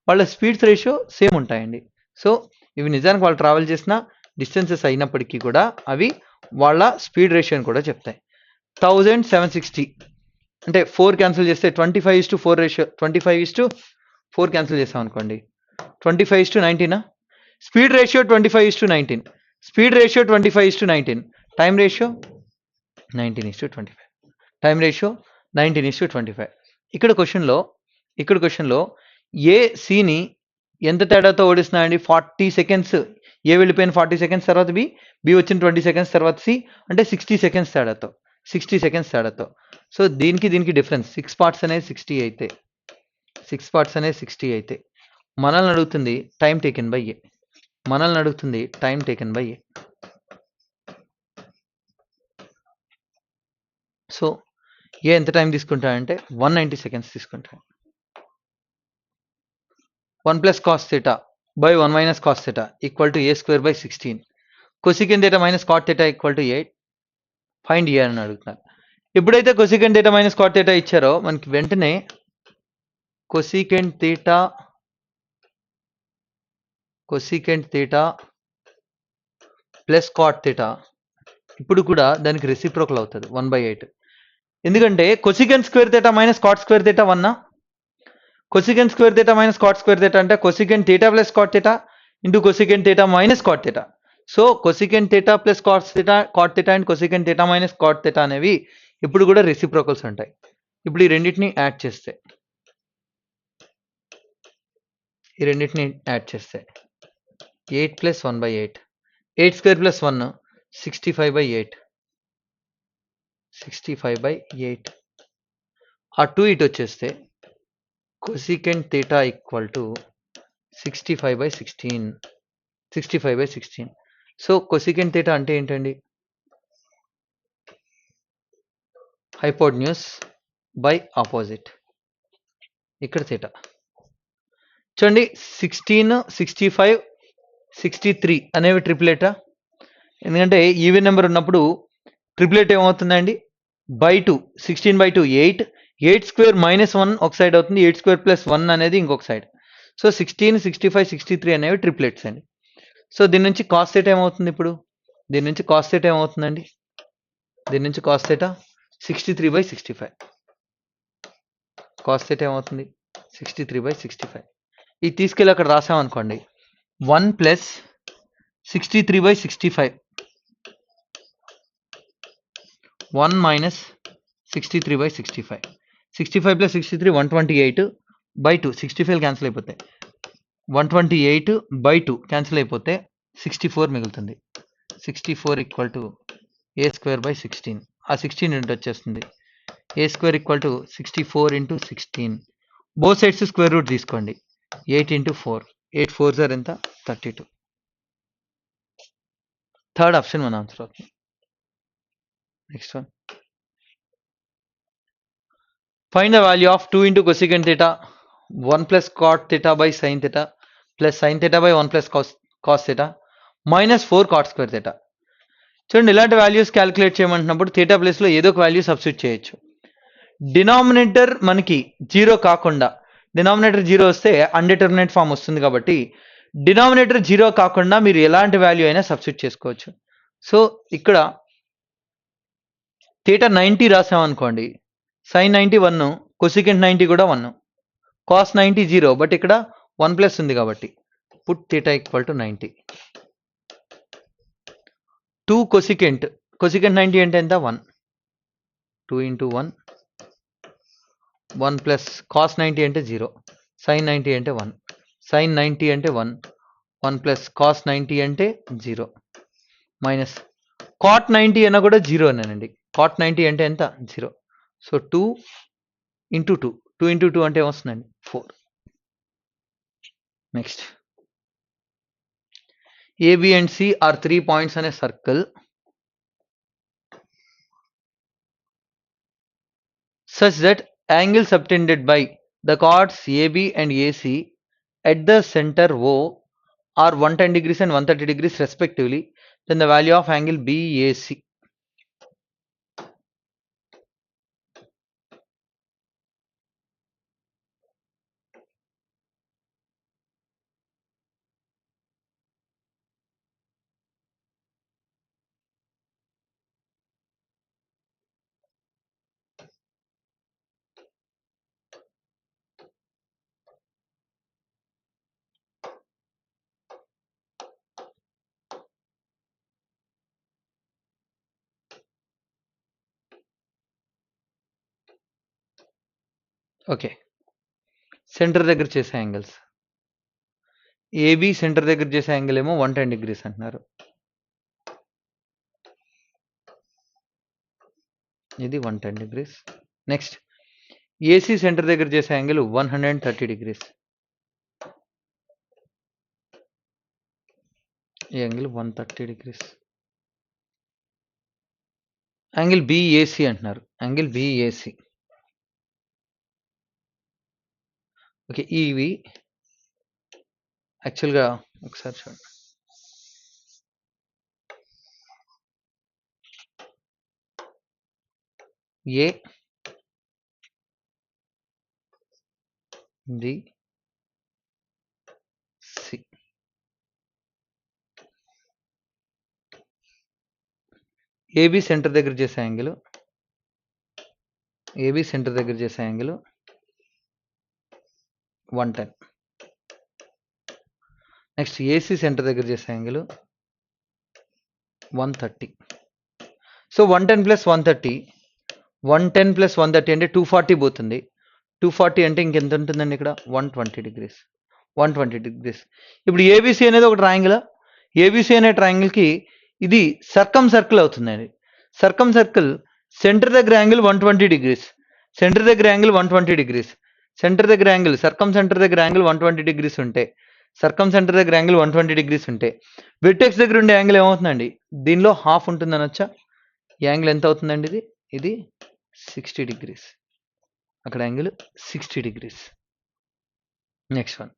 వాళ్ళ స్పీడ్స్ రేషియో సేమ్ ఉంటాయండి. సో ఇవి నిజానికి వాళ్ళు ట్రావెల్ చేసిన డిస్టెన్సెస్ అయినప్పటికీ కూడా అవి వాళ్ళ స్పీడ్ రేషియోని కూడా చెప్తాయి. 1760 అంటే 4 క్యాన్సిల్ చేస్తే 25:4 రేషియో, 25:4 క్యాన్సిల్ చేస్తాం అనుకోండి, 25:19 Speed ratio 25:19. Speed ratio 25:19. Time ratio 19:25. Time ratio 19:25. ఇక్కడ క్వశ్చన్లో ఇక్కడ క్వశ్చన్లో ఏ సిని ఎంత తేడాతో ఓడిస్తున్నాయండి? 40 సెకండ్స్. ఏ వెళ్ళిపోయిన 40 సెకండ్స్ తర్వాత బి, బి వచ్చిన 20 సెకండ్స్ తర్వాత సి, అంటే 60 సెకండ్స్ తేడాతో, 60 సెకండ్స్ తేడాతో. సో దీనికి దీనికి డిఫరెన్స్ 6 పార్ట్స్ అనేది 60 అయితే, 6 పార్ట్స్ అనేది 60 అయితే మనల్ని అడుగుతుంది టైం టేకెన్ బై ఏ. మనల్ని అడుగుతుంది time taken by A. So A ఎంత టైం తీసుకుంటాడంటే 190 సెకండ్స్ తీసుకుంటాడు. 1 plus cos theta by 1 minus cos theta equal to A square by 16. Cosecant theta minus cot theta equal to 8. Find A అని అడుగుతున్నారు. ఎప్పుడైతే cosecant theta minus cot theta ఇచ్చారో మనకి వెంటనే cosecant theta plus cot theta ఇప్పుడు కూడా దానికి reciprocal అవుతుంది 1/8. ఎందుకంటే cosecant square theta minus cot square theta 1. Cosecant square theta minus cot square theta అంటే cosecant theta plus cot theta into cosecant theta minus cot theta. So cosecant theta plus cot theta and cosecant theta minus cot theta అనేవి ఇప్పుడు కూడా reciprocals ఉంటాయి. ఇప్పుడు ఈ రెండింటిని add చేస్తే 8 plus 1/8, 8 square plus 1 65/8, 65/8. ఆ 2 ఇటు వచ్చేస్తే cosecant theta equal to 65/16, 65/16. So cosecant theta అంటే ఏంటండి? Hypotenuse by opposite. ఇక్కడ థీటా చూడండి 16, 65, 63 అనేవి ట్రిప్లెటా? ఎందుకంటే ఈవెన్ నెంబర్ ఉన్నప్పుడు ట్రిప్లెట్ ఏమవుతుందండి? బై 2, 16/2 8, 8 స్క్వేర్ మైనస్ 1 ఒక సైడ్ అవుతుంది, 8 స్క్వేర్ ప్లస్ 1 అనేది ఇంకొక సైడ్. సో 16, 65, 63 అనేవి ట్రిప్లెట్స్ అండి. సో దీని నుంచి కాస్ థీటా ఏమవుతుంది? ఇప్పుడు దీని నుంచి కాస్ థీటా ఏమవుతుందండి? దీని నుంచి కాస్ థీటా 63/65. కాస్ థీటా ఏమవుతుంది? 63/65. ఇది తీసుకెళ్ళి అక్కడ రాసామనుకోండి 1 ప్లస్ 63/65, 1 మైనస్ 63/65. 65 ప్లస్ 63 128/2. 65 క్యాన్సిల్ అయిపోతాయి. 128/2 క్యాన్సిల్ అయిపోతే 64 మిగులుతుంది. 64 equal to A square by 16. ఆ 16 ఇంటూ వచ్చేస్తుంది. A square equal to 64 into 16. Both sides square root తీసుకోండి. 8 ఇంటూ 4, 8 4 సార్ ఎంత? 32. థర్డ్ ఆప్షన్ మన ఆన్సర్ అవుతుంది. Next one. Find the value of 2 into cosecant theta, 1 plus cot theta by sin theta, plus sin theta by 1 plus cos theta, minus 4 cot square theta. చూడండి ఇలాంటి values calculate చేయమంటున్నప్పుడు theta ప్లేస్లో ఏదో ఒక value substitute చేయొచ్చు. Denominator మనకి 0 కాకుండా, denominator 0 వస్తే అన్డిటర్మినేట్ form వస్తుంది కాబట్టి డినామినేటర్ 0 కాకుండా మీరు ఎలాంటి వాల్యూ అయినా సబ్స్టిట్యూట్ చేసుకోవచ్చు. సో ఇక్కడ థీటా 90 రాసామనుకోండి, sin 90 1, కొసికెంట్ 90 కూడా 1, కాస్ 90 0, బట్ ఇక్కడ 1 ప్లస్ ఉంది కాబట్టి put theta equal to 90. 2 cosecant 90 అంటే ఎంత? 1. 2 ఇంటూ 1, 1 ప్లస్ కాస్ 90 అంటే 0, sin 90 అంటే 1, sin 90 అంటే 1, 1 ప్లస్ కాస్ 90 అంటే 0, మైనస్ కాట్ 90 అన్న కూడా 0 అనండి. కాట్ 90 అంటే ఎంత? 0. సో 2 ఇంటూ 2, 2 ఇంటూ 2 అంటే ఏమొస్తుందండి? 4. Next, AB and C are 3 points on a circle such that angles subtended by the chords AB and AC at the center O are 110 degrees and 130 degrees respectively. Then the value of angle BAC. Okay, centre దగ్గర చేసే angles. AB centre దగ్గర చేసే angle ఏమో 110 degrees అంటున్నారు. ఇది 110 degrees. Next AC centre దగ్గర చేసే angle 130 degrees. ఈ యాంగిల్ 130 degrees. యాంగిల్ బిఏసి అంటున్నారు. Angle BAC. ఓకే, ఇవి యాక్చువల్గా ఒకసారి చూడండి. A B C. AB centre దగ్గర చేసే యాంగిల్, ఏబి సెంటర్ దగ్గర చేసే యాంగిల్ 110. నెక్స్ట్ ఏసీ సెంటర్ దగ్గర చేసే యాంగిల్ 130. సో 110 + 130, 110 + 130 అంటే 240 పోతుంది. 240 అంటే ఇంకెంత ఉంటుందండి ఇక్కడ? 120 degrees. 120 degrees. ఇప్పుడు ఏబిసి అనేది ఒక ట్రయాంగిల్. ఏబిసి అనే ట్రయాంగిల్కి ఇది సర్కమ్ సర్కిల్ అవుతుందండి. సర్కమ్ సర్కిల్ సెంటర్ దగ్గర యాంగిల్ 120 degrees. సెంటర్ దగ్గర యాంగిల్ 120 degrees. సెంటర్ దగ్గర యాంగిల్, సర్కమ్ సెంటర్ దగ్గర యాంగిల్ 120 degrees ఉంటే, సర్కమ్ సెంటర్ దగ్గర యాంగిల్ 120 degrees ఉంటే వెర్టెక్స్ దగ్గర ఉండే యాంగిల్ ఏమవుతుందండి? దీనిలో హాఫ్ ఉంటుంది అనొచ్చా? ఈ యాంగిల్ ఎంత అవుతుందండి? ఇది 60 degrees. అక్కడ angle 60 degrees. Next one.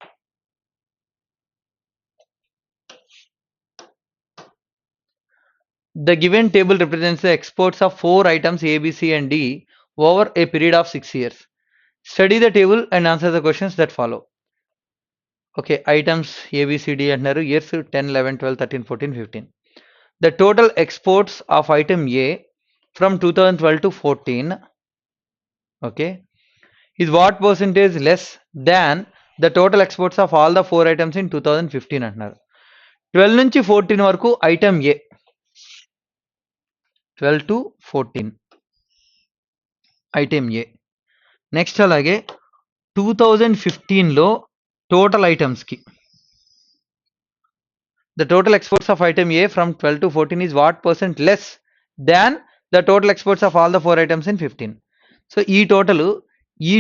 The given table represents the exports of 4 items A, B, C and D over a period of 6 years. Study the table and answer the questions that follow. Okay, items A, B, C, D and years 10, 11, 12, 13, 14, 15. The total exports of item A from 2012 to 14, okay, is what percentage less than the total exports of all the 4 items in 2015 అంటున్నారు. 12 నుంచి 14 వరకు item A, 12 to 14 item A. Next అలాగే 2015లో total ఐటమ్స్కి the total exports of item A from 12 to 14 is what percent less than the total exports of all the 4 items in 15. So ఈ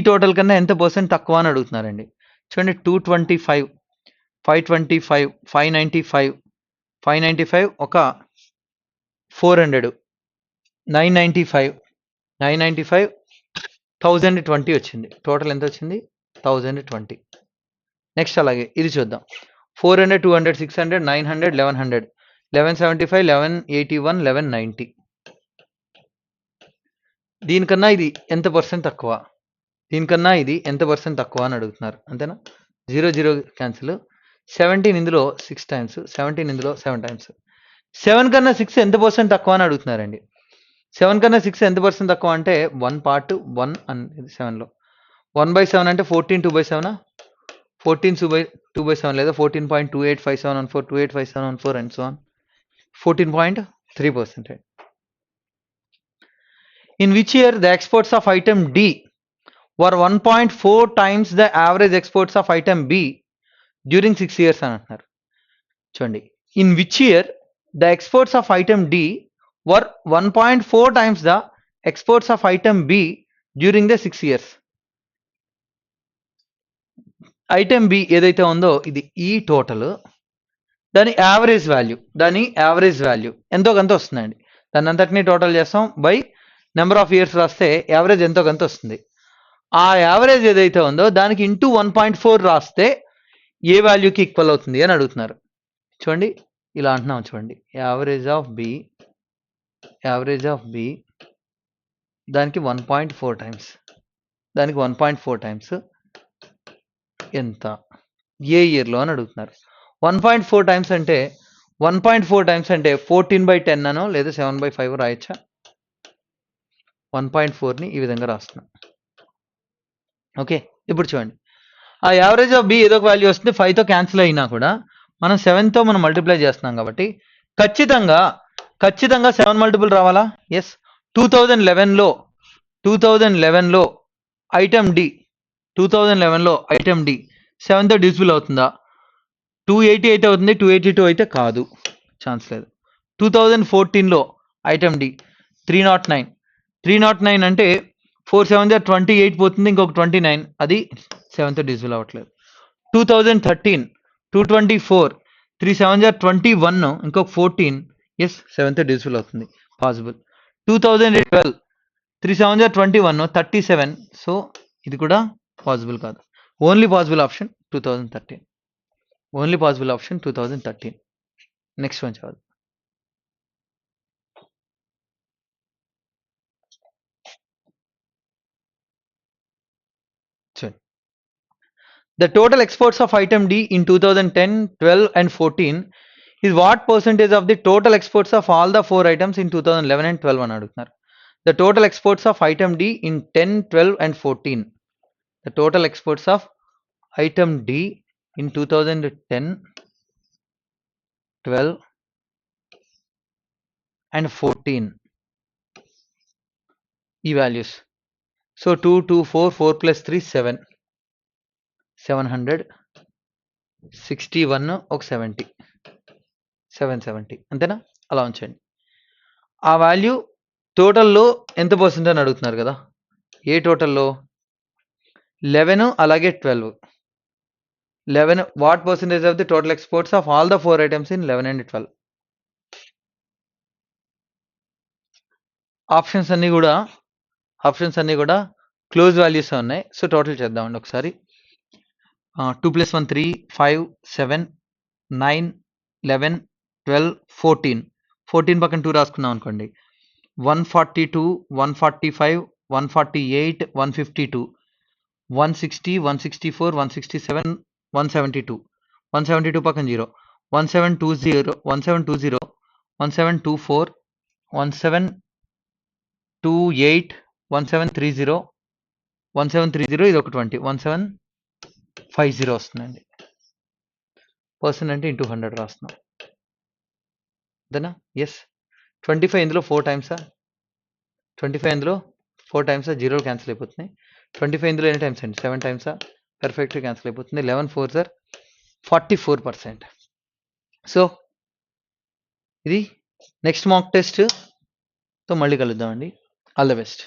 total కన్నా ఎంత percent తక్కువ అని అడుగుతున్నారండి. చూడండి, 225, 525, 595, 595 ఒక 400, 995, 995, 1020 వచ్చింది. టోటల్ ఎంత వచ్చింది? 1020. నెక్స్ట్ అలాగే ఇది చూద్దాం. 400, 200, 600, 900, 1100, 1175, 1181, 1190. దీనికన్నా ఇది ఎంత పర్సెంట్ తక్కువ? దీనికన్నా ఇది ఎంత పర్సెంట్ తక్కువ అని అడుగుతున్నారు. అంతేనా? 0, 0 క్యాన్సిల్. 17 ఇందులో 6 times, 17 ఇందులో 7 times. 7 కన్నా 6 ఎంత పర్సెంట్ తక్కువ అని అడుగుతున్నారండి. 7 కన్నా 6 ఎంత పర్సెంట్ తక్కువ అంటే 1 part 1 అనేది 7లో 1/7 అంటే 14 2/7, 14 2/7 లేదా 14.285714, 285714 and so on, 14.3%. In which year the exports of item D were 1.4 times the average exports of item B during 6 years అని అంటున్నారు. చూడండి, in which year the exports of item D were 1.4 times the exports of item B during the 6 years. Item B ఏదైతే ఉందో ఇది ఈ total, దాని average value ఎంతో కొంత వస్తుందండి. దాన్ని అంతటినీ టోటల్ చేస్తాం బై నెంబర్ ఆఫ్ ఇయర్స్ రాస్తే యావరేజ్ ఎంతో కొంత వస్తుంది. ఆ యావరేజ్ ఏదైతే ఉందో దానికి ఇంటూ 1.4 రాస్తే ఏ వాల్యూకి ఈక్వల్ అవుతుంది అని అడుగుతున్నారు. చూడండి, ఇలా అంటున్నాం. చూడండి, యావరేజ్ ఆఫ్ బి దానికి 1.4 టైమ్స్, దానికి 1.4 టైమ్స్ ఎంత ఏ ఇయర్లో అని అడుగుతున్నారు. 1.4 టైమ్స్ అంటే 1.4 టైమ్స్ అంటే 14/10 అనో లేదా 7/5 రాయొచ్చా? 1.4ని ఈ విధంగా రాస్తున్నాం. ఓకే, ఇప్పుడు చూడండి, ఆ యావరేజ్ ఆఫ్ బి ఏదో ఒక వాల్యూ వస్తుంది. 5తో క్యాన్సిల్ అయినా కూడా మనం 7తో మనం మల్టిప్లై చేస్తున్నాం కాబట్టి ఖచ్చితంగా 7 మల్టిపుల్ రావాలా? ఎస్. 2011లో ఐటమ్ డి 2011లో ఐటమ్ డి 7తో డివిజిబుల్ అవుతుందా? 280 అయితే అవుతుంది, 282 అయితే కాదు, ఛాన్స్ లేదు. 2014లో ఐటమ్ డి 309. 309 అంటే 4 7 28 పోతుంది, ఇంకొక 29, అది 7తో డివిజిబుల్ అవ్వట్లేదు. 2013 224, 3 7 21, ఇంకొక 14, ఎస్ 7తో డివిజిబుల్ అవుతుంది, పాసిబుల్. 2012 3 7 21, 37, సో ఇది కూడా పాసిబుల్ కాదు. Only possible option 2013. Only possible option 2013. Next one చదువు. చూడండి. The total exports of item D in 2010, 12 and 14 is what percentage of the total exports of all the 4 items in 2011 and 12 అని అడుగుతున్నారు. The total exports of item D in 10, 12 and 14. The total exports of item D in 2010, 12 and 14. ఈ values. So 2, 2, 4, 4 plus 3, 7. 761, ఒక 70, 770, అంతేనా? అలా ఉంచండి. ఆ value టోటల్లో ఎంత percent అని అడుగుతున్నారు కదా. ఏ టోటల్లో? 11 అలాగే 12. 11 what percentage of the total exports of all the 4 items in 11 and 12. Options అన్నీ కూడా క్లోజ్ వాల్యూస్ ఉన్నాయి. సో టోటల్ చేద్దామండి ఒకసారి. 2 + 1 3, 5, 7, 9, 11, 12, 14. 14 పక్కన 2 రాసుకున్నాం అనుకోండి. 142, 145, 148, 152, 160, 164, 167, 172. 172 పక్కన 0. 1720, 1720, 1724, 1728, 1730, 1730, ఇది ఒక 20, 1750 వస్తుందండి. పర్సెంట్ అంటే ఇంటూ 100 రాస్తున్నాం, అంతేనా? ఎస్. 25 ఇందులో 4 టైమ్సా? 25 ఇందులో 4 టైమ్సా? 0 క్యాన్సిల్ అయిపోతున్నాయి. 25 ఇందులో ఎన్ని టైమ్స్ అండి? 7 టైమ్సా? పర్ఫెక్ట్గా క్యాన్సిల్ అయిపోతుంది. 11 4 సార్ 44%. సో ఇది నెక్స్ట్ మాక్ టెస్ట్తో మళ్ళీ కలుద్దామండి. All the best.